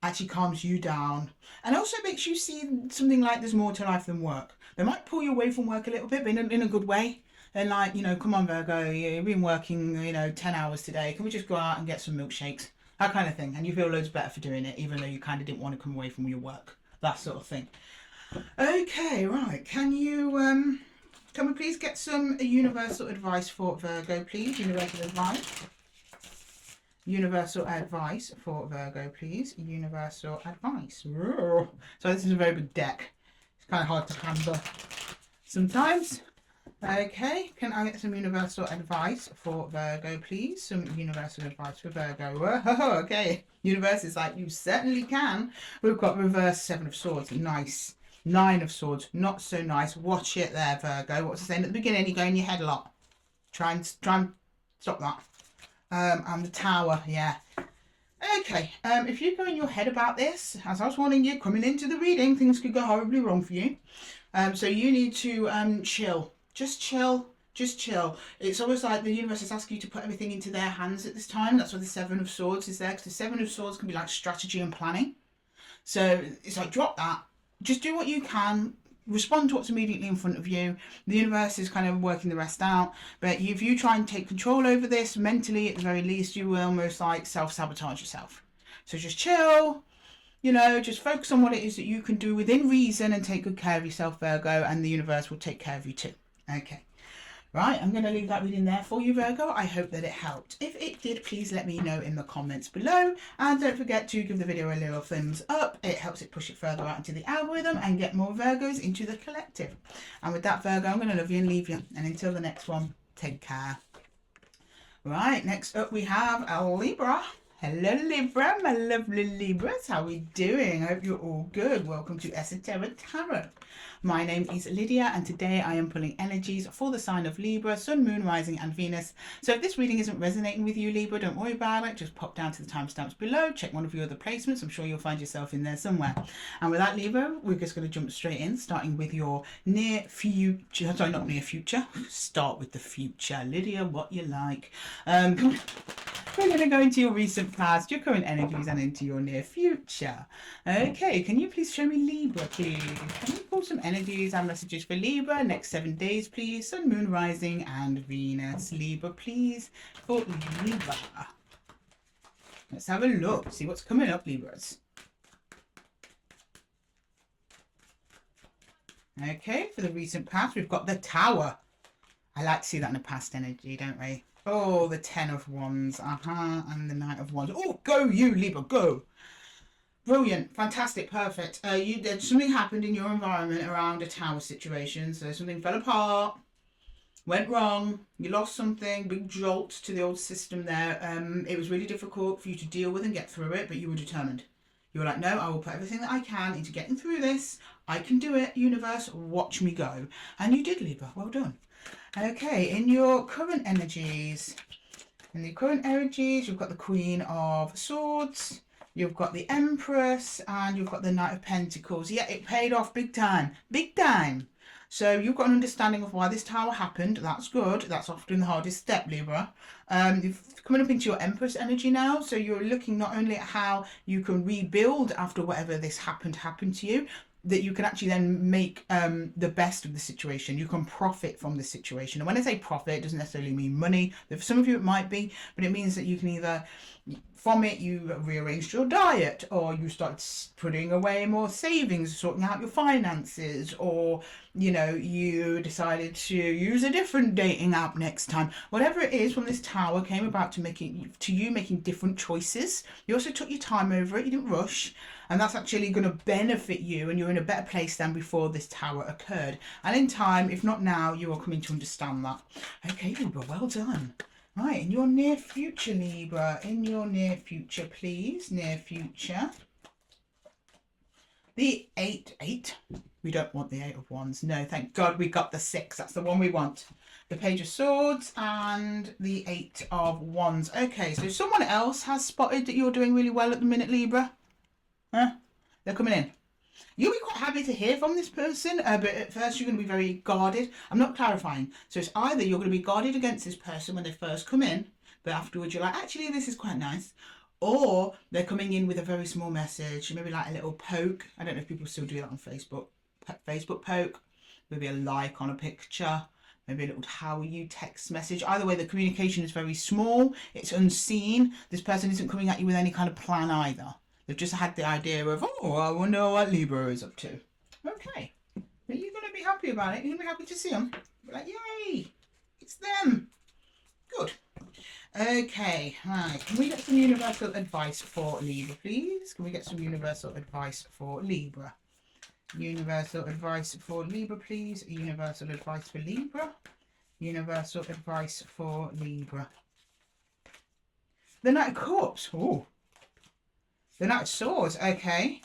Actually calms you down and also makes you see something like there's more to life than work. They might pull you away from work a little bit, but in a good way. And like, you know, come on Virgo, you've been working, 10 hours today. Can we just go out and get some milkshakes? That kind of thing. And you feel loads better for doing it, even though you kind of didn't want to come away from your work. That sort of thing. Okay, right. Can we please get some universal advice for Virgo, please? Universal advice. Universal advice for Virgo, please. Universal advice. So this is a very big deck. It's kind of hard to handle sometimes. Okay, can I get some universal advice for Virgo, please? Some universal advice for Virgo. Whoa, okay. Universe is like, you certainly can. We've got reverse 7 of Swords. Nice. 9 of Swords. Not so nice. Watch it there, Virgo. What's it saying at the beginning? You go in your head a lot. Try and stop that. And the Tower, yeah. Okay, if you go in your head about this, as I was warning you, coming into the reading, things could go horribly wrong for you. So you need to chill. Just chill. Just chill. It's almost like the universe is asking you to put everything into their hands at this time. That's why the 7 of Swords is there. Because the 7 of Swords can be like strategy and planning. So it's like, drop that. Just do what you can. Respond to what's immediately in front of you. The universe is kind of working the rest out, but if you try and take control over this mentally, at the very least, you will almost like self-sabotage yourself. So just chill, just focus on what it is that you can do within reason and take good care of yourself, Virgo, and the universe will take care of you too. Okay. Right, I'm going to leave that reading there for you, Virgo. I hope that it helped. If it did, please let me know in the comments below. And don't forget to give the video a little thumbs up. It helps it push it further out into the algorithm and get more Virgos into the collective. And with that, Virgo, I'm going to love you and leave you. And until the next one, take care. Right, next up we have a Libra. Hello Libra, my lovely Libras. How are we doing? I hope you're all good. Welcome to Esotera Tarot. My name is Lydia and today I am pulling energies for the sign of Libra, Sun, Moon, Rising and Venus. So if this reading isn't resonating with you, Libra, don't worry about it. Just pop down to the timestamps below, check one of your other placements. I'm sure you'll find yourself in there somewhere. And with that, Libra, we're just going to jump straight in, starting with your near future. Sorry, not near future. Start with the future. Lydia, what you like. We're going to go into your recent past, your current energies, and into your near future. Okay, can you please show me Libra, please? Can you pull some energies and messages for Libra? Next 7 days, please. Sun, Moon, Rising, and Venus. Libra, please, for Libra. Let's have a look, see what's coming up, Libras. Okay, for the recent past, we've got the Tower. I like to see that in a past energy, don't we? Oh, the 10 of Wands, and the Knight of Wands. Oh, go you, Libra, go. Brilliant, fantastic, perfect. Something happened in your environment around a tower situation. So something fell apart, went wrong, you lost something, big jolt to the old system there. It was really difficult for you to deal with and get through it, but you were determined. You were like, no, I will put everything that I can into getting through this. I can do it, universe, watch me go. And you did, Libra, well done. Okay, in your current energies, you've got the Queen of Swords, you've got the Empress, and you've got the Knight of Pentacles. Yeah, it paid off big time, big time. So you've got an understanding of why this tower happened. That's good. That's often the hardest step, Libra. You're coming up into your Empress energy now. So you're looking not only at how you can rebuild after whatever this happened to you, that you can actually then make the best of the situation. You can profit from the situation. And when I say profit, it doesn't necessarily mean money. For some of you it might be, but it means that you can either, from it, you rearranged your diet, or you started putting away more savings, sorting out your finances, or, you know, you decided to use a different dating app next time. Whatever it is, from this tower came about to you making different choices. You also took your time over it. You didn't rush. And that's actually going to benefit you, and you're in a better place than before this tower occurred. And in time, if not now, you are coming to understand that. Okay, Libra, well done. Right, in your near future, Libra, in your near future, please, near future. The 8. We don't want the 8 of Wands. No, thank God we got the 6. That's the one we want. The Page of Swords and the 8 of Wands. Okay, so someone else has spotted that you're doing really well at the minute, Libra. Huh? They're coming in. You'll be quite happy to hear from this person, but at first you're going to be very guarded. I'm not clarifying. So it's either you're going to be guarded against this person when they first come in, but afterwards you're like, actually, this is quite nice. Or they're coming in with a very small message, maybe like a little poke. I don't know if people still do that on Facebook. Facebook poke, maybe a like on a picture, maybe a little how are you text message. Either way, the communication is very small. It's unseen. This person isn't coming at you with any kind of plan either. They've just had the idea of, oh, I wonder what Libra is up to. Okay. Are you going to be happy about it? You're going to be happy to see them? Be like, yay, it's them. Good. Okay, right. Can we get some universal advice for Libra, please? Can we get some universal advice for Libra? Universal advice for Libra, please. Universal advice for Libra. Universal advice for Libra. The Knight of Cups. Oh. The Knight of Swords, okay.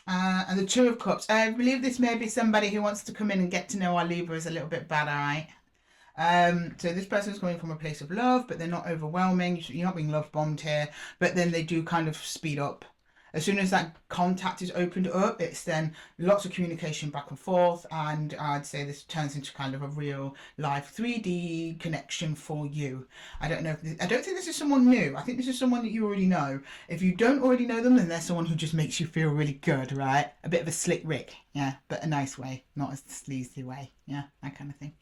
And the Two of Cups. I believe this may be somebody who wants to come in and get to know our Libra is a little bit bad, alright? So this person's coming from a place of love, but they're not overwhelming. You're not being love bombed here, but then they do kind of speed up. As soon as that contact is opened up, it's then lots of communication back and forth, and I'd say this turns into kind of a real life 3D connection for you. I don't think this is someone new. I think this is someone that you already know. If you don't already know them, then they're someone who just makes you feel really good, right? A bit of a slick Rick, yeah, but a nice way, not a sleazy way, yeah, that kind of thing.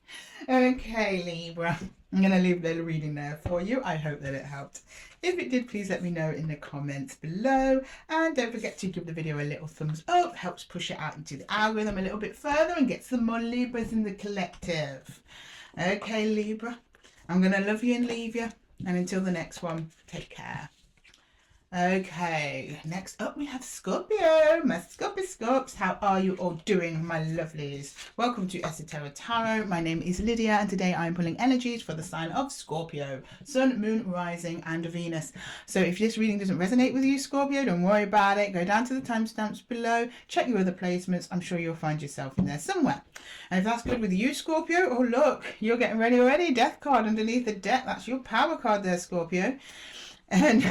Okay, Libra. I'm going to leave a little reading there for you. I hope that it helped. If it did, please let me know in the comments below. And don't forget to give the video a little thumbs up. Helps push it out into the algorithm a little bit further and get some more Libras in the collective. Okay, Libra. I'm going to love you and leave you. And until the next one, take care. Okay, next up we have Scorpio. My Scorpios. How are you all doing, my lovelies? Welcome to Esotera Tarot. My name is Lydia, and today I'm pulling energies for the sign of Scorpio. Sun, Moon, Rising, and Venus. So if this reading doesn't resonate with you, Scorpio, don't worry about it. Go down to the timestamps below. Check your other placements. I'm sure you'll find yourself in there somewhere. And if that's good with you, Scorpio, oh look, you're getting ready already. Death card underneath the deck. That's your power card there, Scorpio. And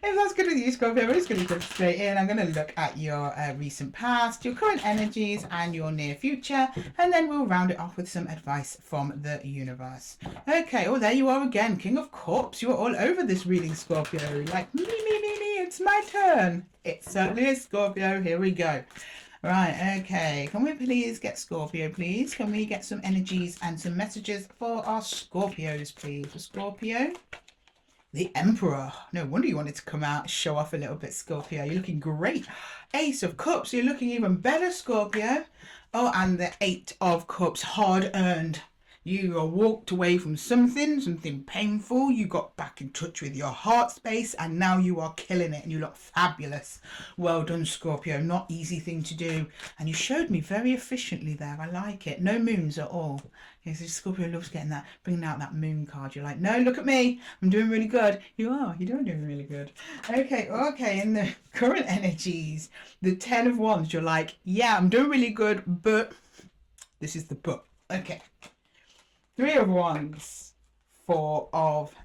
if that's good with you, Scorpio, we're just going to jump straight in. I'm going to look at your recent past, your current energies, and your near future. And then we'll round it off with some advice from the universe. Okay, oh, there you are again. King of Cups. You're all over this reading, Scorpio. Like, me, it's my turn. It certainly is, Scorpio. Here we go. Right, okay. Can we please get Scorpio, please? Can we get some energies and some messages for our Scorpios, please? For Scorpio. The Emperor. No wonder you wanted to come out and show off a little bit, Scorpio. You're looking great. Ace of Cups. You're looking even better, Scorpio. Oh, and the 8 of Cups. Hard earned. You walked away from something painful. You got back in touch with your heart space, and now you are killing it, and you look fabulous. Well done, Scorpio. Not easy thing to do. And you showed me very efficiently there. I like it. No moons at all. Yes, Scorpio loves getting that, bringing out that moon card. You're like, no, look at me. I'm doing really good. You are. You're doing really good. Okay. In the current energies, the 10 of Wands, you're like, yeah, I'm doing really good, but this is the but. Okay. 3 of Wands, 4 of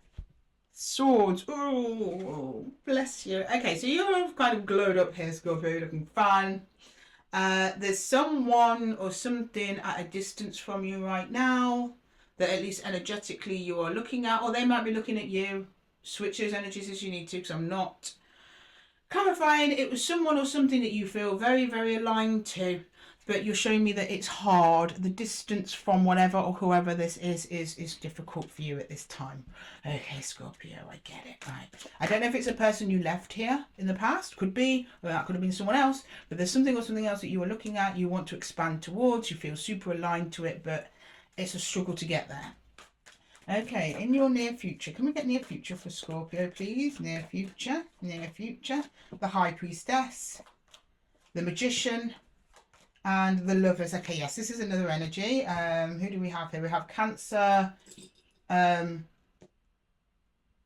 Swords. Oh, bless you. Okay, so you're kind of glowed up here, Scorpio. You're looking fine. There's someone or something at a distance from you right now that at least energetically you are looking at, or they might be looking at you. Switch those energies as you need to, because I'm not Clarifying, it was someone or something that you feel very, very aligned to, but you're showing me that it's hard. The distance from whatever or whoever this is difficult for you at this time. Okay, Scorpio, I get it. Right. I don't know if it's a person you left here in the past. Could be, or that could have been someone else. But there's something or something else that you were looking at, you want to expand towards, you feel super aligned to it, but it's a struggle to get there. Okay, in your near future, can we get near future for Scorpio, please? Near future, the High Priestess, the Magician, and the Lovers. Okay, yes, this is another energy. Who do we have here? We have Cancer,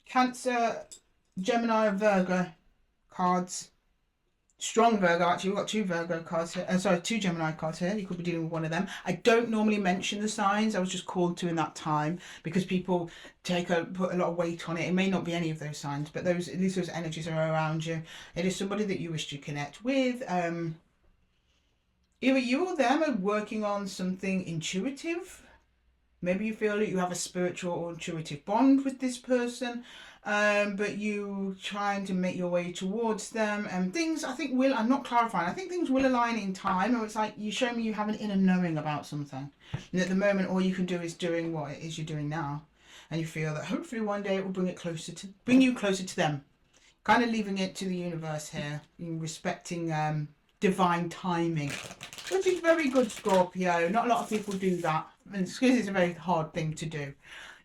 Cancer, Gemini, and Virgo cards. Strong Virgo, actually. We've got two Virgo cards here. Sorry, two Gemini cards here. You could be dealing with one of them. I don't normally mention the signs. I was just called to in that time because people put a lot of weight on it. It may not be any of those signs, but those, at least those energies are around you. It is somebody that you wish to connect with. Either you or them are working on something intuitive. Maybe you feel that you have a spiritual or intuitive bond with this person. But you trying to make your way towards them, and things I think will, I'm not clarifying, I think things will align in time, or it's like you show me you have an inner knowing about something, and at the moment all you can do is doing what it is you're doing now, and you feel that hopefully one day it will bring you closer to them, kind of leaving it to the universe here, respecting divine timing, which is very good, Scorpio. Not a lot of people do that, and it's a very hard thing to do.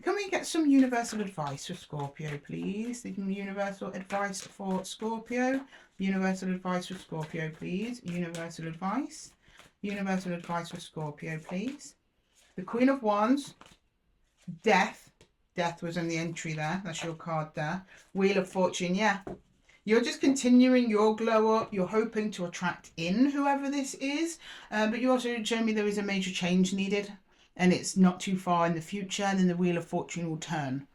Can we get some universal advice for Scorpio, please? The universal advice for Scorpio. Universal advice for Scorpio, please. Universal advice. Universal advice for Scorpio, please. The Queen of Wands. Death. Death was in the entry there. That's your card there. Wheel of Fortune, yeah. You're just continuing your glow up. You're hoping to attract in whoever this is. But you also show me there is a major change needed. And it's not too far in the future, and then the Wheel of Fortune will turn.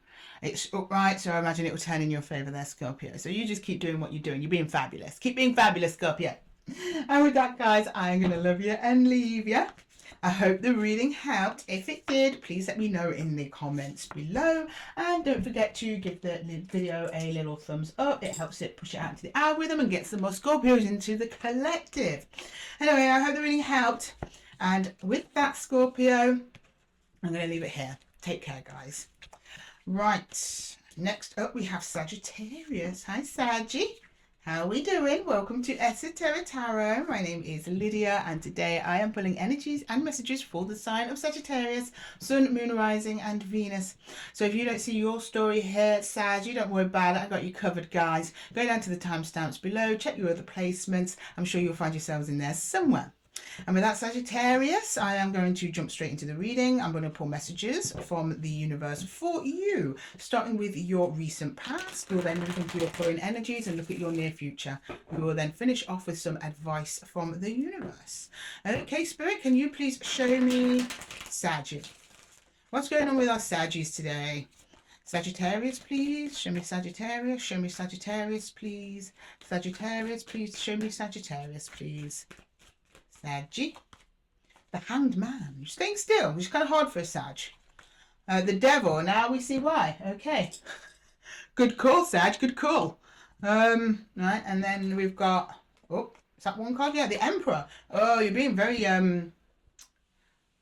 It's upright, so I imagine it will turn in your favour there, Scorpio. So you just keep doing what you're doing. You're being fabulous. Keep being fabulous, Scorpio. And with that, guys, I'm going to love you and leave you. I hope the reading helped. If it did, please let me know in the comments below. And don't forget to give the video a little thumbs up. It helps it push it out into the algorithm and gets some more Scorpios into the collective. Anyway, I hope the reading helped. And with that, Scorpio, I'm going to leave it here. Take care, guys. Right. Next up, we have Sagittarius. Hi, Saggy. How are we doing? Welcome to Esotera Tarot. My name is Lydia, and today I am pulling energies and messages for the sign of Sagittarius, Sun, Moon, Rising, and Venus. So if you don't see your story here, Saggy, don't worry about it. I got you covered, guys. Go down to the timestamps below. Check your other placements. I'm sure you'll find yourselves in there somewhere. And with that, Sagittarius, I am going to jump straight into the reading. I'm going to pull messages from the universe for you, starting with your recent past. We'll then move into your current energies and look at your near future. We will then finish off with some advice from the universe. Okay, Spirit, can you please show me Saggy? What's going on with our Saggies today? Sagittarius, please. Show me Sagittarius. Show me Sagittarius, please. Sagittarius, please. Show me Sagittarius, please. Saggy. The Hanged Man. You're staying still, which is kind of hard for a Sag. The Devil. Now we see why. Okay. Good call, Sag. Good call. Right, and then we've got... Oh, is that one card? Yeah, the Emperor. Oh, you're being very...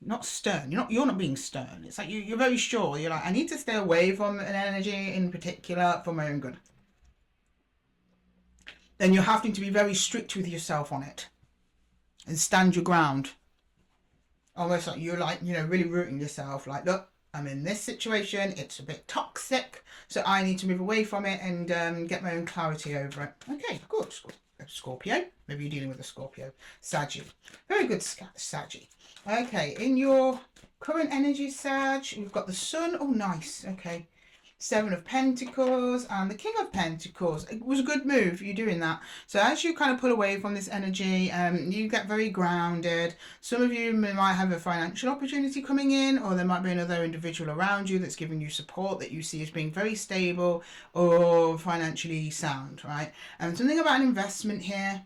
not stern. You're not being stern. It's like you're very sure. You're like, I need to stay away from an energy in particular for my own good. Then you're having to be very strict with yourself on it. And stand your ground. Almost like you're like, really rooting yourself. Like, look, I'm in this situation. It's a bit toxic. So I need to move away from it and get my own clarity over it. Okay, good. Scorpio. Maybe you're dealing with a Scorpio. Saggy. Very good, Saggy. Okay, in your current energy, Sag, you've got the Sun. Oh, nice. Okay. Seven of Pentacles and the King of Pentacles. It was a good move, you doing that. So as you kind of pull away from this energy, you get very grounded. Some of you might have a financial opportunity coming in, or there might be another individual around you that's giving you support that you see as being very stable or financially sound, right? And something about an investment here.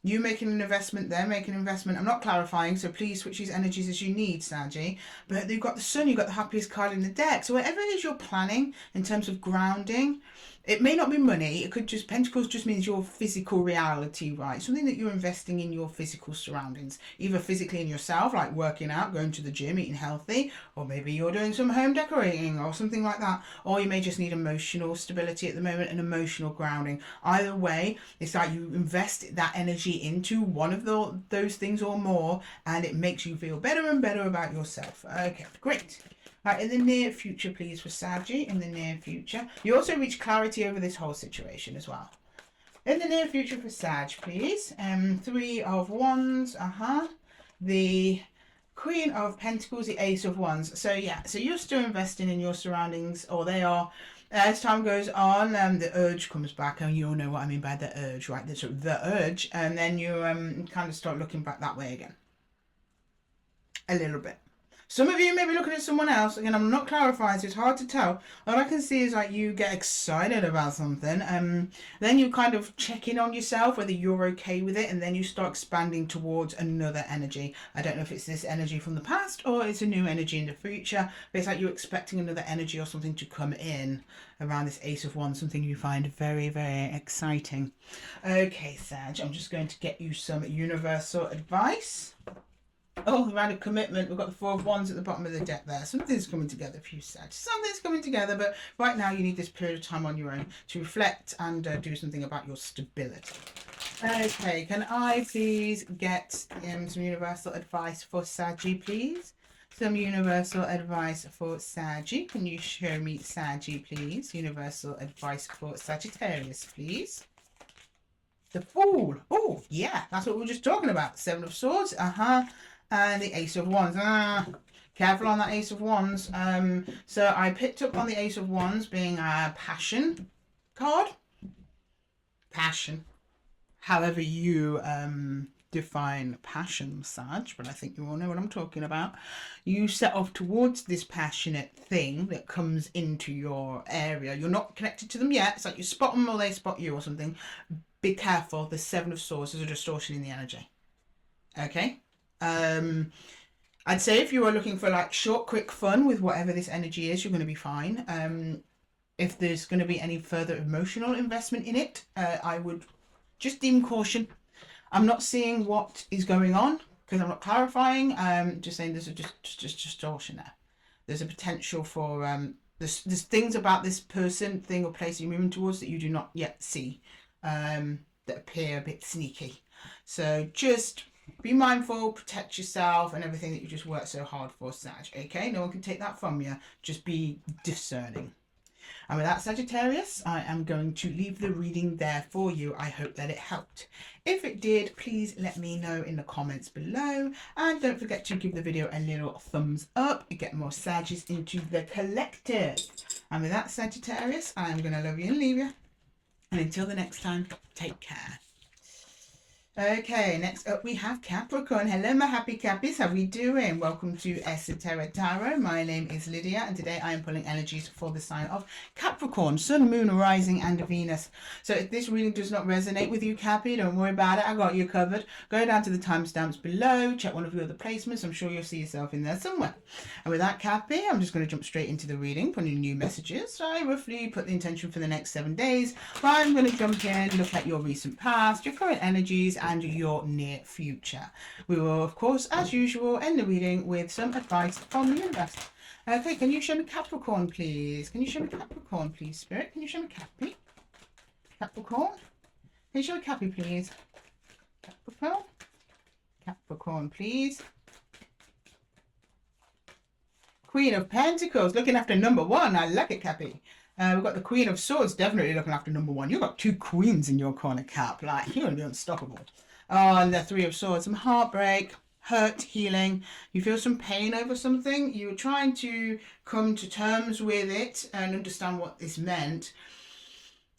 You making an investment, they're making an investment. I'm not clarifying, so please switch these energies as you need, Saggy. But you've got the Sun, you've got the happiest card in the deck. So whatever it is you're planning in terms of grounding, It may not be money. It could just, Pentacles just means your physical reality, right? Something that you're investing in your physical surroundings, either physically in yourself, like working out, going to the gym, eating healthy, or maybe you're doing some home decorating or something like that. Or you may just need emotional stability at the moment and emotional grounding. Either way, it's like you invest that energy into one of those things or more, and it makes you feel better and better about yourself. Okay, great. Right, in the near future, please, for Saggy, in the near future. You also reach clarity over this whole situation as well. In the near future for Sag, please. Three of Wands, the Queen of Pentacles, the Ace of Wands. So yeah, so you're still investing in your surroundings, or they are. As time goes on, the urge comes back, and you all know what I mean by the urge, right? The urge, and then you kind of start looking back that way again. A little bit. Some of you may be looking at someone else. Again, I'm not clarifying, so it's hard to tell. All I can see is like you get excited about something, then you kind of check in on yourself, whether you're okay with it, and then you start expanding towards another energy. I don't know if it's this energy from the past or it's a new energy in the future, but it's like you're expecting another energy or something to come in around this Ace of Wands, something you find very, very exciting. Okay, Sag, I'm just going to get you some universal advice. Oh, around a commitment, we've got the Four of Wands at the bottom of the deck there. Something's coming together for you, Sag. Something's coming together, but right now you need this period of time on your own to reflect and do something about your stability. Okay, can I please get some universal advice for Saggy, please? Some universal advice for Saggy. Can you show me Saggy, please? Universal advice for Sagittarius, please. The Fool. Oh, yeah, that's what we were just talking about. Seven of Swords. And the Ace of Wands. Careful on that Ace of Wands. So I picked up on the Ace of Wands being a passion card. Passion. However you define passion, Sag, but I think you all know what I'm talking about. You set off towards this passionate thing that comes into your area. You're not connected to them yet. It's like you spot them or they spot you or something. Be careful. The Seven of Swords is a distortion in the energy. Okay? I'd say if you are looking for like short, quick fun with whatever this energy is, you're going to be fine. If there's going to be any further emotional investment in it, I would just deem caution. I'm not seeing what is going on because I'm not clarifying. Just saying there's just distortion there. There's a potential for there's things about this person, thing or place you're moving towards that you do not yet see that appear a bit sneaky. So just be mindful, protect yourself and everything that you just worked so hard for, Sag. Okay, no one can take that from you. Just be discerning. And with that, Sagittarius, I am going to leave the reading there for you. I hope that it helped. If it did, please let me know in the comments below. And don't forget to give the video a little thumbs up and get more Sages into the collective. And with that, Sagittarius, I am going to love you and leave you. And until the next time, take care. Okay, next up we have Capricorn. Hello, my happy Cappies. How are we doing? Welcome to Esotera Tarot. My name is Lydia, and today I am pulling energies for the sign of Capricorn, Sun, Moon, Rising, and Venus. So if this reading does not resonate with you, Cappy, don't worry about it. I got you covered. Go down to the timestamps below, check one of your other placements. I'm sure you'll see yourself in there somewhere. And with that, Cappy, I'm just going to jump straight into the reading, putting new messages. So I roughly put the intention for the next 7 days. But I'm going to jump in, look at your recent past, your current energies, and your near future. We will, of course, as usual, end the reading with some advice from the universe. Okay, can you show me Capricorn, please? Can you show me Capricorn, please, Spirit? Can you show me Cappy? Capricorn? Can you show me Cappy, please? Capricorn? Capricorn, please. Queen of Pentacles, looking after number one. I like it, Cappy. We've got the Queen of Swords, definitely looking after number one. You've got 2 queens in your corner, Cap. Like, you're going to be unstoppable. Oh, and the Three of Swords, some heartbreak, hurt, healing. You feel some pain over something. You were trying to come to terms with it and understand what this meant.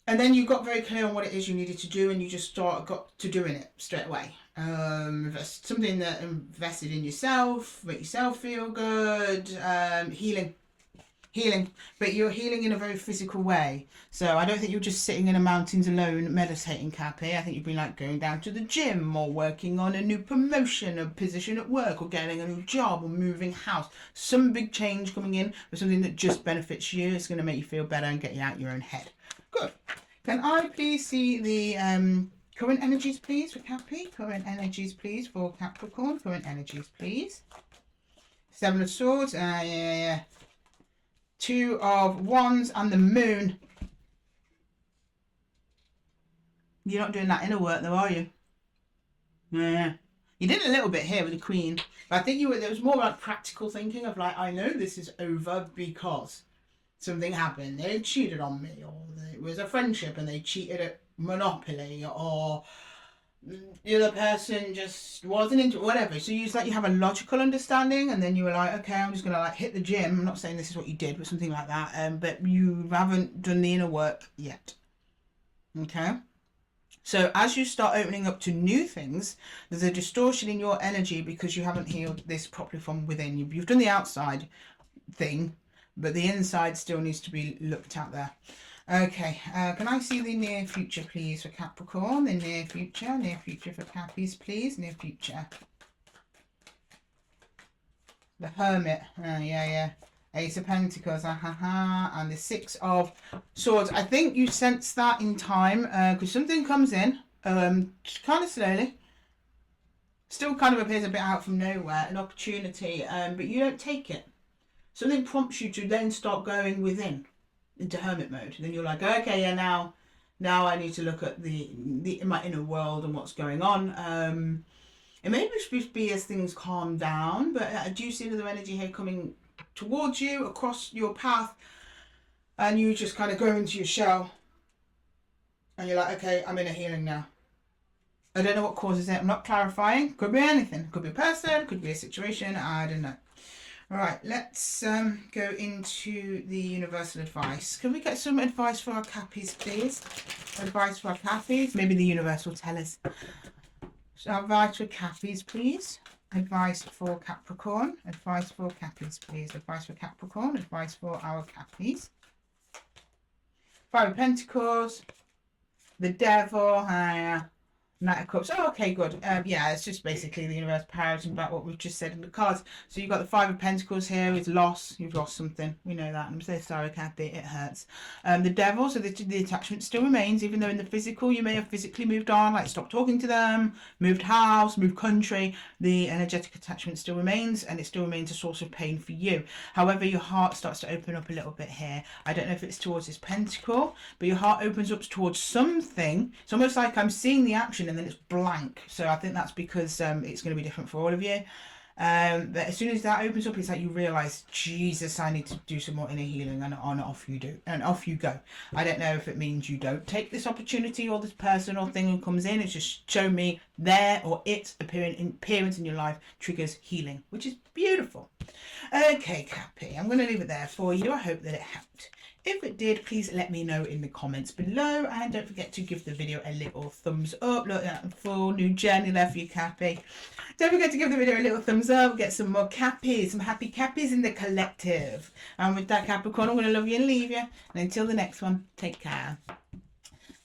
And then you got very clear on what it is you needed to do, and you just got to doing it straight away. Something that invested in yourself, make yourself feel good, healing, but you're healing in a very physical way. So I don't think you're just sitting in the mountains alone meditating, Cappy. I think you've been like going down to the gym or working on a new promotion, a position at work, or getting a new job or moving house. Some big change coming in, but something that just benefits you. It's going to make you feel better and get you out your own head. Good. Can I please see the current energies, please, for Cappy? Current energies, please, for Capricorn. Current energies, please. Seven of Swords. Yeah. Two of Wands and the Moon. You're not doing that inner work, though, are you? Yeah. You did a little bit here with the Queen. But I think there was more like practical thinking of like, I know this is over because something happened. They cheated on me, or it was a friendship and they cheated at Monopoly, or the other person just wasn't into whatever. So you have a logical understanding, and then you were like, okay, I'm just gonna like hit the gym. I'm not saying this is what you did, but something like that. But you haven't done the inner work yet. Okay. So as you start opening up to new things, there's a distortion in your energy because you haven't healed this properly from within. You've done the outside thing, but the inside still needs to be looked at there. Okay, can I see the near future, please, for Capricorn? The near future for Cappies, please. Near future. The Hermit. Yeah. Ace of Pentacles, and the Six of Swords. I think you sense that in time because something comes in kind of slowly. Still kind of appears a bit out from nowhere, an opportunity, but you don't take it. Something prompts you to then start going within into hermit mode. Then you're like, okay, yeah, now I need to look at my inner world and what's going on. It may just be as things calm down, but I do see another energy here coming towards you across your path, and you just kind of go into your shell and you're like, okay, I'm in a healing now. I don't know what causes it. I'm not clarifying. Could be anything. Could be a person, could be a situation. I don't know. All right, let's go into the universal advice. Can we get some advice for our Cappies, please? Advice for our Cappies. Maybe the universe will tell us. So advice for Cappies, please. Advice for Capricorn. Advice for Cappies, please. Advice for Capricorn. Advice for our Cappies. Five of Pentacles. The Devil. Knight of Cups. Oh, okay, good. Yeah, it's just basically the universe parroting about what we've just said in the cards. So you've got the Five of Pentacles here with loss. You've lost something. We know that. I'm so sorry, Cappy. It hurts. The Devil. So the attachment still remains, even though in the physical you may have physically moved on, like stopped talking to them, moved house, moved country. The energetic attachment still remains, and it still remains a source of pain for you. However, your heart starts to open up a little bit here. I don't know if it's towards this pentacle, but your heart opens up towards something. It's almost like I'm seeing the action and then it's blank. So I think that's because it's going to be different for all of you. But as soon as that opens up, it's like you realise, Jesus, I need to do some more inner healing, and on off you do, and off you go. I don't know if it means you don't take this opportunity or this person or thing who comes in. It's just show me there or its appearance in your life triggers healing, which is beautiful. Okay, Cappy, I'm going to leave it there for you. I hope that it helped. If it did, please let me know in the comments below, and don't forget to give the video a little thumbs up. Look at that full new journey there for you, Cappy. Don't forget to give the video a little thumbs up. Get some more Cappies, some happy Cappies in the collective. And with that, Capricorn, I'm going to love you and leave you. And until the next one, take care.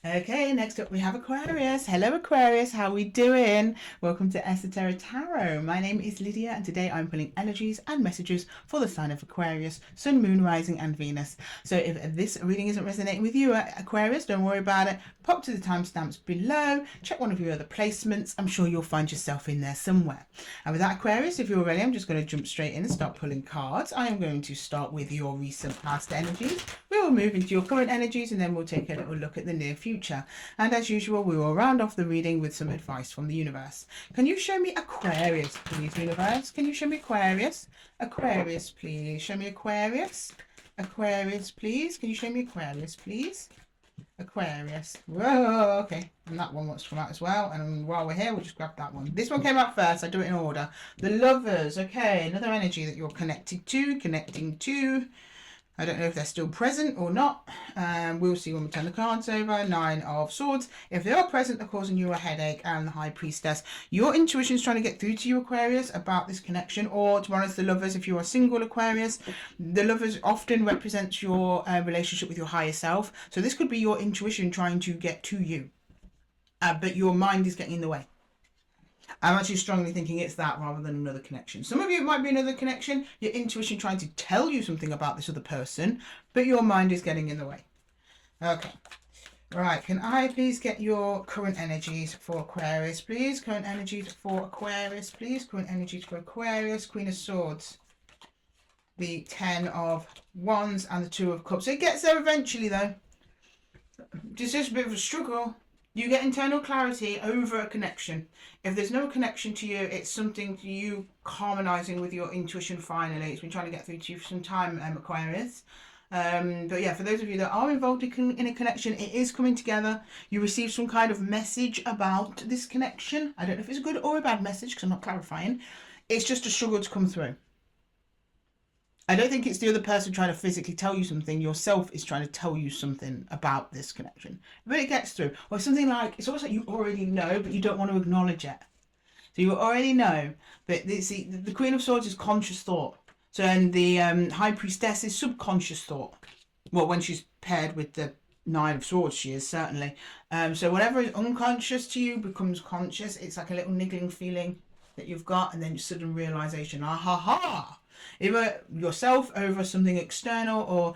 Okay, next up we have Aquarius. Hello Aquarius, how are we doing? Welcome to Esotera Tarot. My name is Lydia, and today I'm pulling energies and messages for the sign of Aquarius, Sun, Moon, Rising and Venus. So if this reading isn't resonating with you, Aquarius, don't worry about it. Pop to the timestamps below, check one of your other placements. I'm sure you'll find yourself in there somewhere. And with that, Aquarius, if you're ready, I'm just going to jump straight in and start pulling cards. I am going to start with your recent past energies. We will move into your current energies, and then we'll take a little look at the near future. And as usual, we will round off the reading with some advice from the universe. Can you show me Aquarius, please, universe? Can you show me Aquarius? Aquarius, please. Show me Aquarius. Aquarius, please. Can you show me Aquarius, please? Aquarius. Whoa, okay. And that one wants to come out as well. And while we're here, we'll just grab that one. This one came out first. I do it in order. The Lovers. Okay, another energy that you're connecting to. I don't know if they're still present or not. We'll see when we turn the cards over. Nine of Swords. If they are present, they're causing you a headache. And the High Priestess. Your intuition is trying to get through to you, Aquarius, about this connection. Or, to be honest, the Lovers, if you are single, Aquarius, the Lovers often represents your relationship with your higher self. So this could be your intuition trying to get to you. But your mind is getting in the way. I'm actually strongly thinking it's that rather than another connection. Some of you, it might be another connection, your intuition trying to tell you something about this other person, but your mind is getting in the way. Okay. Right, can I please get your current energies for Aquarius, please? Current energies for Aquarius, please. Current energies for Aquarius. Queen of Swords. The 10 of Wands and the 2 of Cups. It gets there eventually, though. It's just a bit of a struggle. You get internal clarity over a connection. If there's no connection to you, it's something to you harmonizing with your intuition finally. It's been trying to get through to you for some time, Aquarius. But yeah, for those of you that are involved in a connection, it is coming together. You receive some kind of message about this connection. I don't know if it's a good or a bad message because I'm not clarifying. It's just a struggle to come through. I don't think it's the other person trying to physically tell you something. Yourself is trying to tell you something about this connection. But it gets through. Or something like, it's almost like you already know, but you don't want to acknowledge it. So you already know. But the Queen of Swords is conscious thought. So, and the High Priestess is subconscious thought. Well, when she's paired with the Nine of Swords, she is certainly. So whatever is unconscious to you becomes conscious. It's like a little niggling feeling that you've got, and then sudden realization. Ah ha ha! Either yourself over something external, or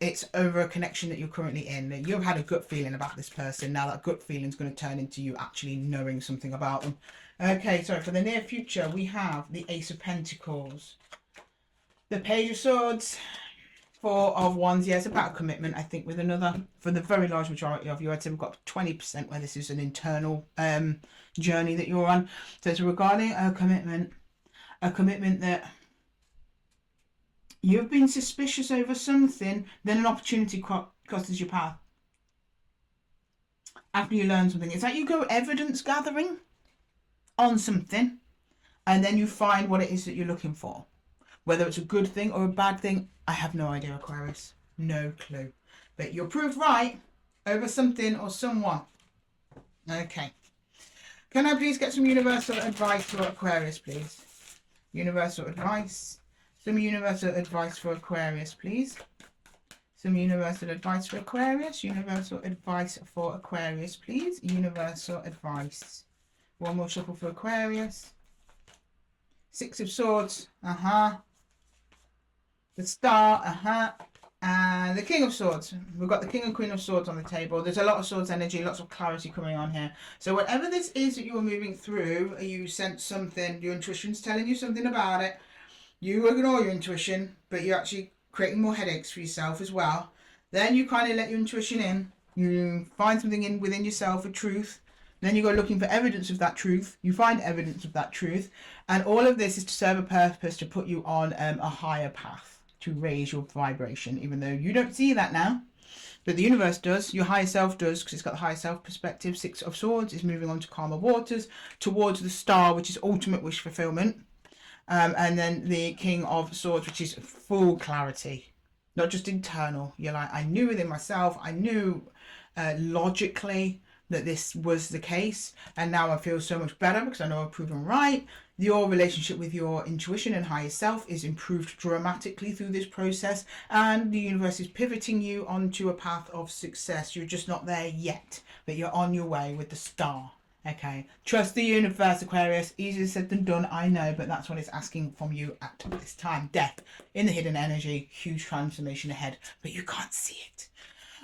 it's over a connection that you're currently in. You've had a gut feeling about this person. Now that gut feeling is going to turn into you actually knowing something about them. Okay, so for the near future, we have the Ace of Pentacles, the Page of Swords, Four of Wands. Yeah, it's about a commitment, I think, with another. For the very large majority of you, I'd say we've got 20% where this is an internal journey that you're on. So it's regarding a commitment that you've been suspicious over something, then an opportunity crosses your path. After you learn something, it's like you go evidence gathering on something, and then you find what it is that you're looking for. Whether it's a good thing or a bad thing, I have no idea, Aquarius. No clue. But you're proved right over something or someone. Okay. Can I please get some universal advice for Aquarius, please? Universal advice. Some universal advice for Aquarius, please. Some universal advice for Aquarius. Universal advice for Aquarius, please. Universal advice. One more shuffle for Aquarius. Six of Swords. The Star. And the King of Swords. We've got the King and Queen of Swords on the table. There's a lot of Swords energy, lots of clarity coming on here. So whatever this is that you are moving through, you sense something, your intuition's telling you something about it. You ignore your intuition, but you're actually creating more headaches for yourself as well. Then you kind of let your intuition in. You find something within yourself, a truth. Then you go looking for evidence of that truth. You find evidence of that truth. And all of this is to serve a purpose to put you on a higher path, to raise your vibration, even though you don't see that now. But the universe does, your higher self does, because it's got the higher self perspective. Six of Swords is moving on to calmer waters, towards the Star, which is ultimate wish fulfillment. And then the King of Swords, which is full clarity, not just internal. You're like, I knew within myself, I knew logically that this was the case, and now I feel so much better because I know I'm proven right. Your relationship with your intuition and higher self is improved dramatically through this process, and the universe is pivoting you onto a path of success. You're just not there yet, but you're on your way with the Star. Okay, trust the universe, Aquarius. Easier said than done, I know, but that's what it's asking from you at this time. Death in the hidden energy, huge transformation ahead, but you can't see it.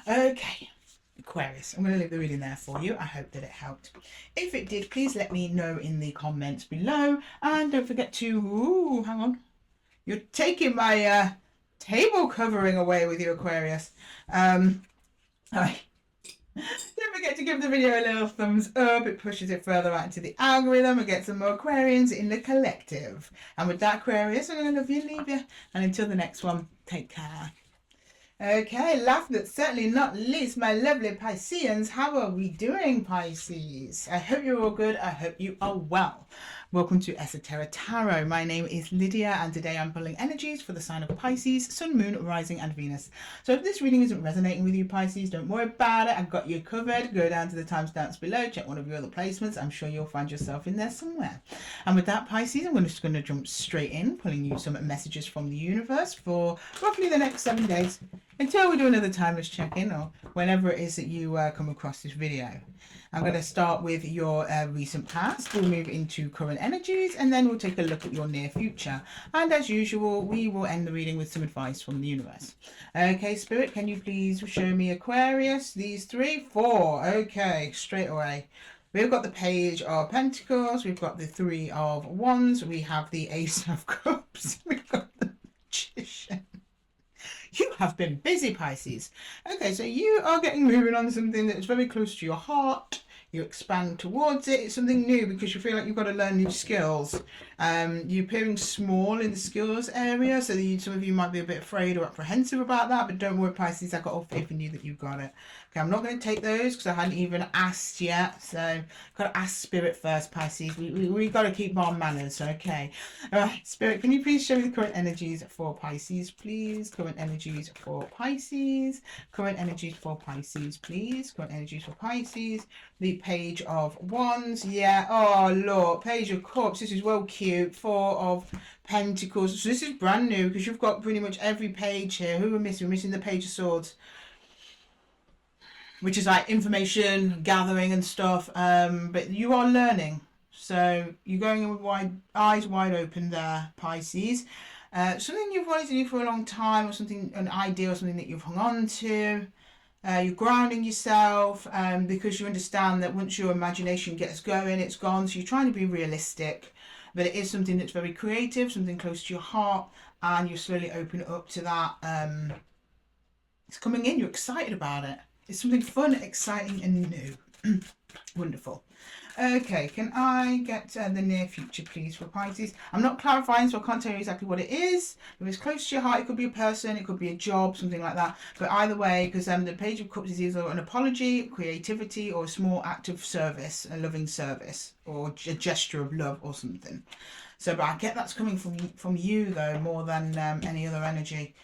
Okay, Aquarius, I'm going to leave the reading there for you. I hope that it helped. If it did, please let me know in the comments below, and don't forget to, hang on, you're taking my table covering away with you, Aquarius. Alright. Don't forget to give the video a little thumbs up. It pushes it further out into the algorithm and gets some more Aquarians in the collective. And with that, Aquarius, I'm going to love you and leave you. And until the next one, take care. Okay, last but certainly not least, my lovely Pisceans. How are we doing, Pisces? I hope you're all good. I hope you are well. Welcome to Esotera Tarot. My name is Lydia, and today I'm pulling energies for the sign of Pisces, Sun, Moon, Rising, and Venus. So if this reading isn't resonating with you, Pisces, don't worry about it. I've got you covered. Go down to the timestamps below, check one of your other placements. I'm sure you'll find yourself in there somewhere. And with that, Pisces, I'm just going to jump straight in, pulling you some messages from the universe for roughly the next 7 days, until we do another timeless check-in, or whenever it is that you come across this video. I'm going to start with your recent past. We'll move into current energies, and then we'll take a look at your near future. And as usual, we will end the reading with some advice from the universe. Okay, Spirit, can you please show me Aquarius? These 3, 4. Okay, straight away. We've got the Page of Pentacles. We've got the 3 of Wands. We have the Ace of Cups. We've got the Magician. You have been busy, Pisces. Okay, so you are getting moving on something that's very close to your heart. You expand towards it. It's something new because you feel like you've got to learn new skills. You're appearing small in the skills area, so that some of you might be a bit afraid or apprehensive about that, but don't worry, Pisces, I've got all faith in you that you've got it. Okay, I'm not going to take those because I hadn't even asked yet, so I've got to ask Spirit first, Pisces. We got to keep our manners, okay? All right, Spirit, can you please show me the current energies for Pisces, please? Current energies for Pisces. Current energies for Pisces, please. Current energies for Pisces. The Page of Wands, yeah. Oh, look, Page of Cups, this is well cute. 4 of Pentacles, so this is brand new because you've got pretty much every page here. Who are we missing? We're missing the Page of Swords, which is like information gathering and stuff, but you are learning, so you're going in with eyes wide open there, Pisces. Something you've wanted to do for a long time, or something, an idea or something that you've hung on to. You're grounding yourself because you understand that once your imagination gets going, it's gone. So you're trying to be realistic, but it is something that's very creative, something close to your heart, and you're slowly opening up to that. It's coming in. You're excited about it. It's something fun, exciting, and new. Wonderful. Okay, can I get the near future, please, for Pisces? I'm not clarifying, so I can't tell you exactly what it is. If it's close to your heart, it could be a person, it could be a job, something like that. But either way, because the Page of Cups is either an apology, creativity, or a small act of service, a loving service, or a gesture of love or something. So, but I get that's coming from you, though, more than any other energy.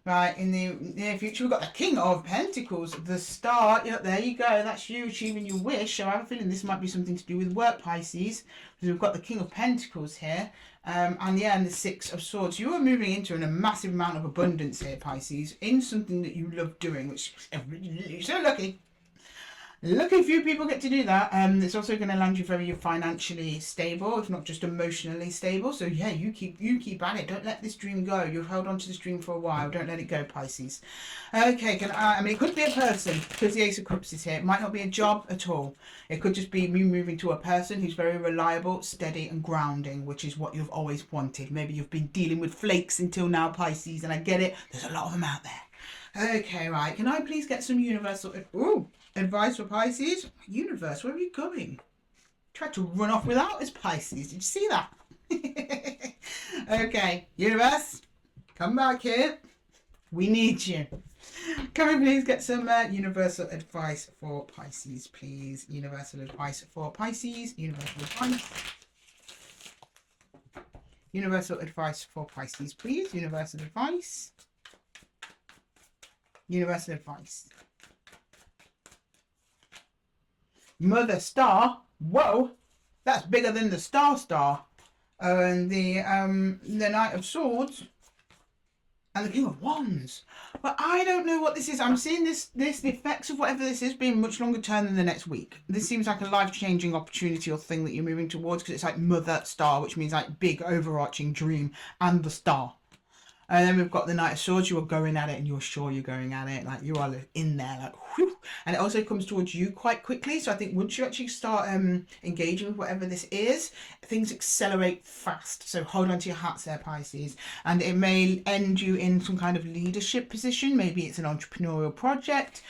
Right, in the near future, we've got the King of Pentacles, the Star. Yeah, there you go. That's you achieving your wish. So I have a feeling this might be something to do with work, Pisces, because we've got the King of Pentacles here. And yeah, and the 6 of Swords. You are moving into a massive amount of abundance here, Pisces, in something that you love doing, which you're so lucky. Lucky few people get to do that. It's also going to land you very financially stable, if not just emotionally stable. So yeah, you keep at it. Don't let this dream go. You've held on to this dream for a while. Don't let it go, Pisces. Okay, I mean, it could be a person because the Ace of Cups is here. It might not be a job at all. It could just be you moving to a person who's very reliable, steady, and grounding, which is what you've always wanted. Maybe you've been dealing with flakes until now, Pisces, and I get it. There's a lot of them out there. Okay, right. Can I please get some universal advice for Pisces? Universe, where are you going? Tried to run off without us, Pisces. Did you see that? Okay, universe, come back here. We need you. Can we please get some universal advice for Pisces, please? Universal advice for Pisces. Universal advice. Universal advice for Pisces, please. Universal advice. Universal advice. Mother Star. Whoa, that's bigger than the Star. And the Knight of Swords and the King of Wands. But I don't know what this is. I'm seeing the effects of whatever this is being much longer term than the next week. This seems like a life-changing opportunity or thing that you're moving towards, because it's like Mother Star, which means like big overarching dream, and the star. And then we've got the Knight of Swords. You are going at it and you're sure you're going at it. Like you are in there, like whew. And it also comes towards you quite quickly. So I think once you actually start engaging with whatever this is, things accelerate fast. So hold on to your hats there, Pisces. And it may end you in some kind of leadership position. Maybe it's an entrepreneurial project,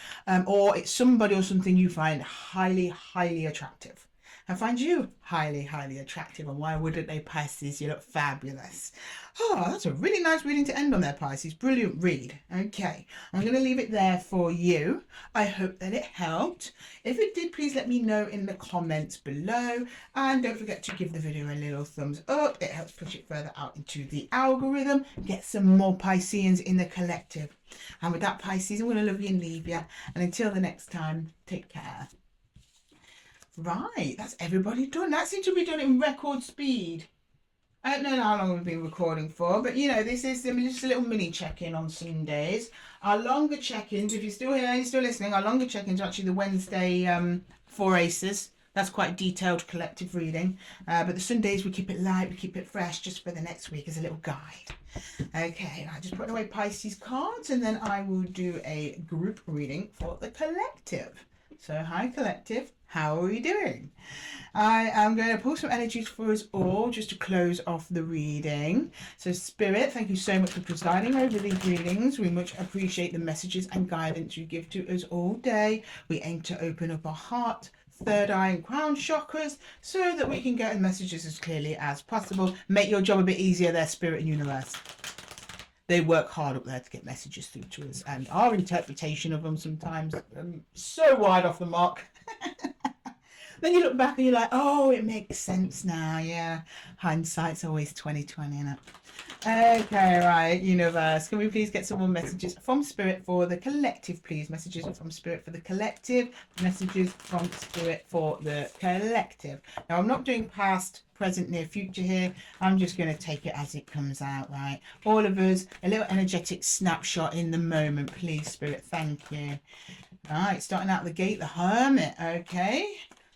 or it's somebody or something you find highly, highly attractive. I find you highly, highly attractive, and why wouldn't they, Pisces? You look fabulous. Oh, that's a really nice reading to end on there, Pisces. Brilliant read. Okay, I'm going to leave it there for you. I hope that it helped. If it did, please let me know in the comments below, and don't forget to give the video a little thumbs up. It helps push it further out into the algorithm, get some more Pisceans in the collective. And with that, Pisces, I'm going to love you and leave you, and until the next time, take care. Right, that's everybody done. That seems to be done in record speed. I don't know how long we've been recording for, but you know, this is just a little mini check-in on Sundays. Our longer check-ins, if you're still here and you're still listening, our longer check-ins are actually the Wednesday 4 aces. That's quite a detailed collective reading. But the Sundays, we keep it light, we keep it fresh, just for the next week as a little guide. Okay, I just put away Pisces cards, and then I will do a group reading for the collective. So, hi collective, how are we doing? I am going to pull some energies for us all just to close off the reading. So Spirit, thank you so much for presiding over these readings. We much appreciate the messages and guidance you give to us all day. We aim to open up our heart, third eye and crown chakras so that we can get messages as clearly as possible. Make your job a bit easier there, Spirit and Universe. They work hard up there to get messages through to us, and our interpretation of them sometimes so wide off the mark. Then you look back and you're like, oh, it makes sense now. Yeah, hindsight's always 20/20, isn't it? Okay, right, Universe, can we please get some more messages from Spirit for the collective, please? Messages from Spirit for the collective, messages from Spirit for the collective. Now, I'm not doing past, present, near future here. I'm just going to take it as it comes out, right? All of us, a little energetic snapshot in the moment, please, Spirit. Thank you. All right, starting out the gate, the Hermit, okay?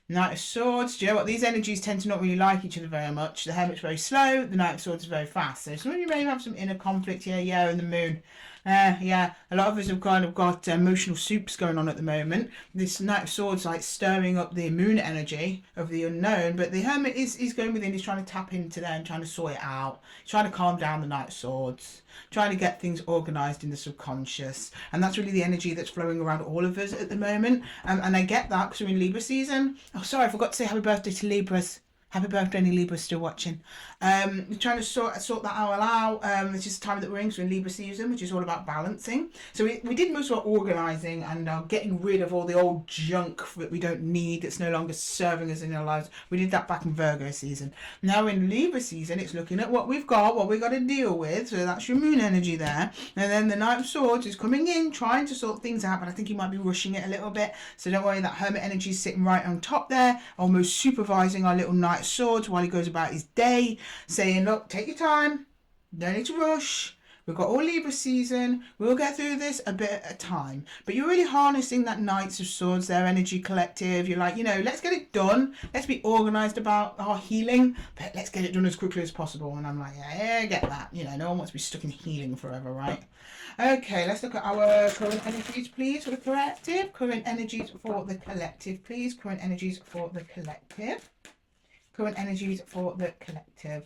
Knight of Swords. Do you know what? These energies tend to not really like each other very much. The Hermit's very slow. The Knight of Swords is very fast. So some of you may have some inner conflict here. Yeah, and the Moon. Yeah, a lot of us have kind of got emotional soups going on at the moment. This Knight of Swords like stirring up the Moon energy of the unknown, but the Hermit is going within. He's trying to tap into there and trying to sort it out. He's trying to calm down the Knight of Swords, trying to get things organised in the subconscious, and that's really the energy that's flowing around all of us at the moment. And I get that because we're in Libra season. Oh, sorry, I forgot to say happy birthday to Libras. Happy birthday, any Libras still watching. We're trying to sort that out. This is the time that we're in, so we're in Libra season, which is all about balancing. So we did most of our organising and getting rid of all the old junk that we don't need, that's no longer serving us in our lives. We did that back in Virgo season. Now in Libra season, it's looking at what we've got, what we've got to deal with. So that's your Moon energy there. And then the Knight of Swords is coming in, trying to sort things out, but I think you might be rushing it a little bit. So don't worry, that Hermit energy is sitting right on top there, almost supervising our little Knight of Swords while he goes about his day, saying, look, take your time, no need to rush, we've got all Libra season, we'll get through this a bit at a time. But you're really harnessing that Knights of Swords, their energy collective. You're like, let's get it done, let's be organised about our healing, but let's get it done as quickly as possible. And I'm like, yeah, I get that. No one wants to be stuck in healing forever, right? Okay, let's look at our current energies, please, for the collective. Current energies for the collective, please. Current energies for the collective. Current energies for the collective.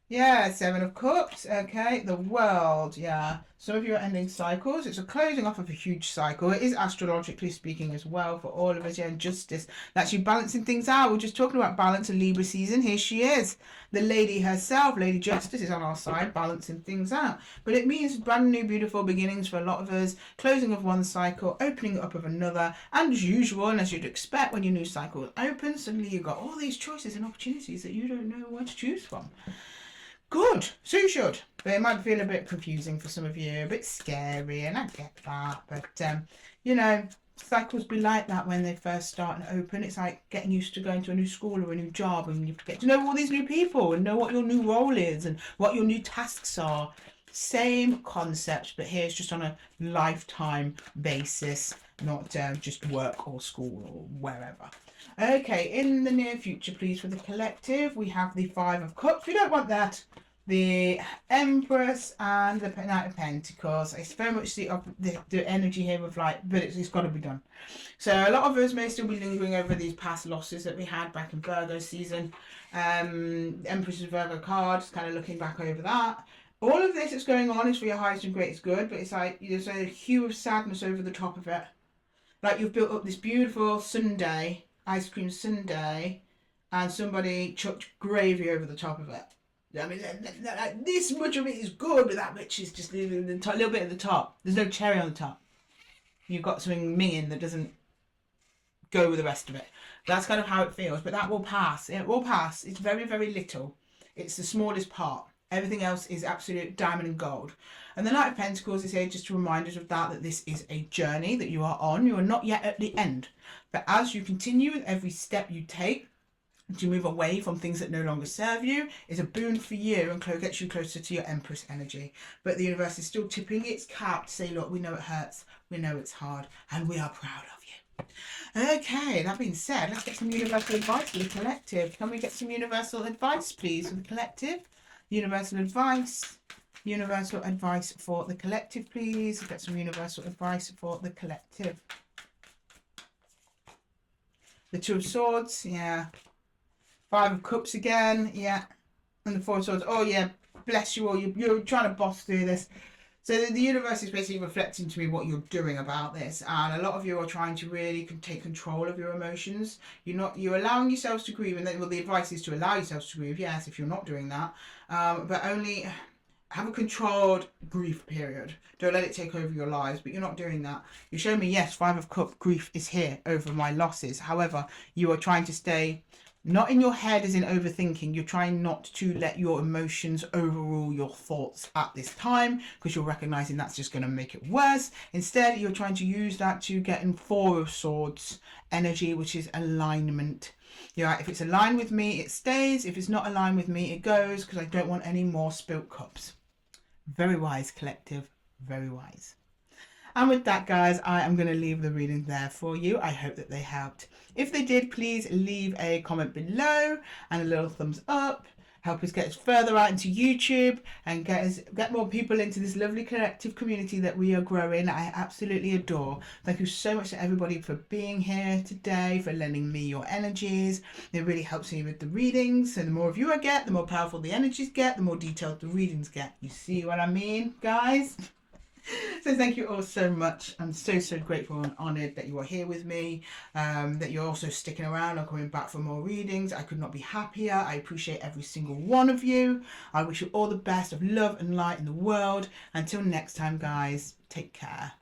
Yeah, Seven of Cups. Okay, the World. Yeah, some of you are ending cycles. It's a closing off of a huge cycle. It is astrologically speaking as well for all of us. Yeah, and Justice. That's you balancing things out. We're just talking about balance in Libra season. Here she is. The lady herself, Lady Justice, is on our side, balancing things out. But it means brand new, beautiful beginnings for a lot of us. Closing of one cycle, opening up of another. And as usual, and as you'd expect when your new cycle opens, suddenly you've got all these choices and opportunities that you don't know what to choose from. Good, so you should, but it might feel a bit confusing for some of you, a bit scary, and I get that, but cycles be like that when they first start and open. It's like getting used to going to a new school or a new job, and you have to get to know all these new people and know what your new role is and what your new tasks are. Same concept, but here's just on a lifetime basis, not just work or school or wherever. Okay, in the near future, please, for the collective, we have the Five of Cups. We don't want that. The Empress and the Knight of Pentacles. It's very much the energy here of like, but it's got to be done. So a lot of us may still be lingering over these past losses that we had back in Virgo season. Empress of Virgo card, just kind of looking back over that. All of this that's going on is for your highest and greatest good, but it's like there's a hue of sadness over the top of it. Like you've built up this beautiful sundae, ice cream sundae, and somebody chucked gravy over the top of it. I mean, like, this much of it is good, but that much is just a little bit at the top. There's no cherry on the top. You've got something minging that doesn't go with the rest of it. That's kind of how it feels, but that will pass. It will pass. It's very, very little. It's the smallest part. Everything else is absolute diamond and gold. And the Knight of Pentacles is here just to remind us of that this is a journey that you are on. You are not yet at the end. But as you continue with every step you take to move away from things that no longer serve you, is a boon for you and gets you closer to your Empress energy. But the universe is still tipping its cap to say, look, we know it hurts, we know it's hard, and we are proud of you. Okay, that being said, let's get some universal advice for the collective. Can we get some universal advice, please, for the collective? Universal advice. Universal advice for the collective, please. Get some universal advice for the collective. The Two of Swords, yeah. Five of Cups again, yeah. And the Four of Swords, oh yeah, bless you all. You're trying to boss through this. So the universe is basically reflecting to me what you're doing about this, and a lot of you are trying to really take control of your emotions. You're allowing yourselves to grieve, and then, well, the advice is to allow yourselves to grieve. Yes, if you're not doing that, but only have a controlled grief period. Don't let it take over your lives, but you're not doing that. You're showing me, yes, Five of Cups, grief is here over my losses. However, you are trying to stay not in your head as in overthinking. You're trying not to let your emotions overrule your thoughts at this time, because you're recognizing that's just going to make it worse. Instead, you're trying to use that to get in Four of Swords energy, which is alignment. Yeah, if it's aligned with me, it stays. If it's not aligned with me, it goes, because I don't want any more spilt cups. Very wise, collective. Very wise. And with that, guys, I am going to leave the reading there for you. I hope that they helped. If they did, please leave a comment below and a little thumbs up. Help us get us further out into YouTube and get more people into this lovely collective community that we are growing. I absolutely adore. Thank you so much to everybody for being here today, for lending me your energies. It really helps me with the readings. So the more of you I get, the more powerful the energies get, the more detailed the readings get. You see what I mean, guys? So thank you all so much. I'm so grateful and honoured that you are here with me, that you're also sticking around and coming back for more readings. I could not be happier. I appreciate every single one of you. I wish you all the best of love and light in the world. Until next time, guys, take care.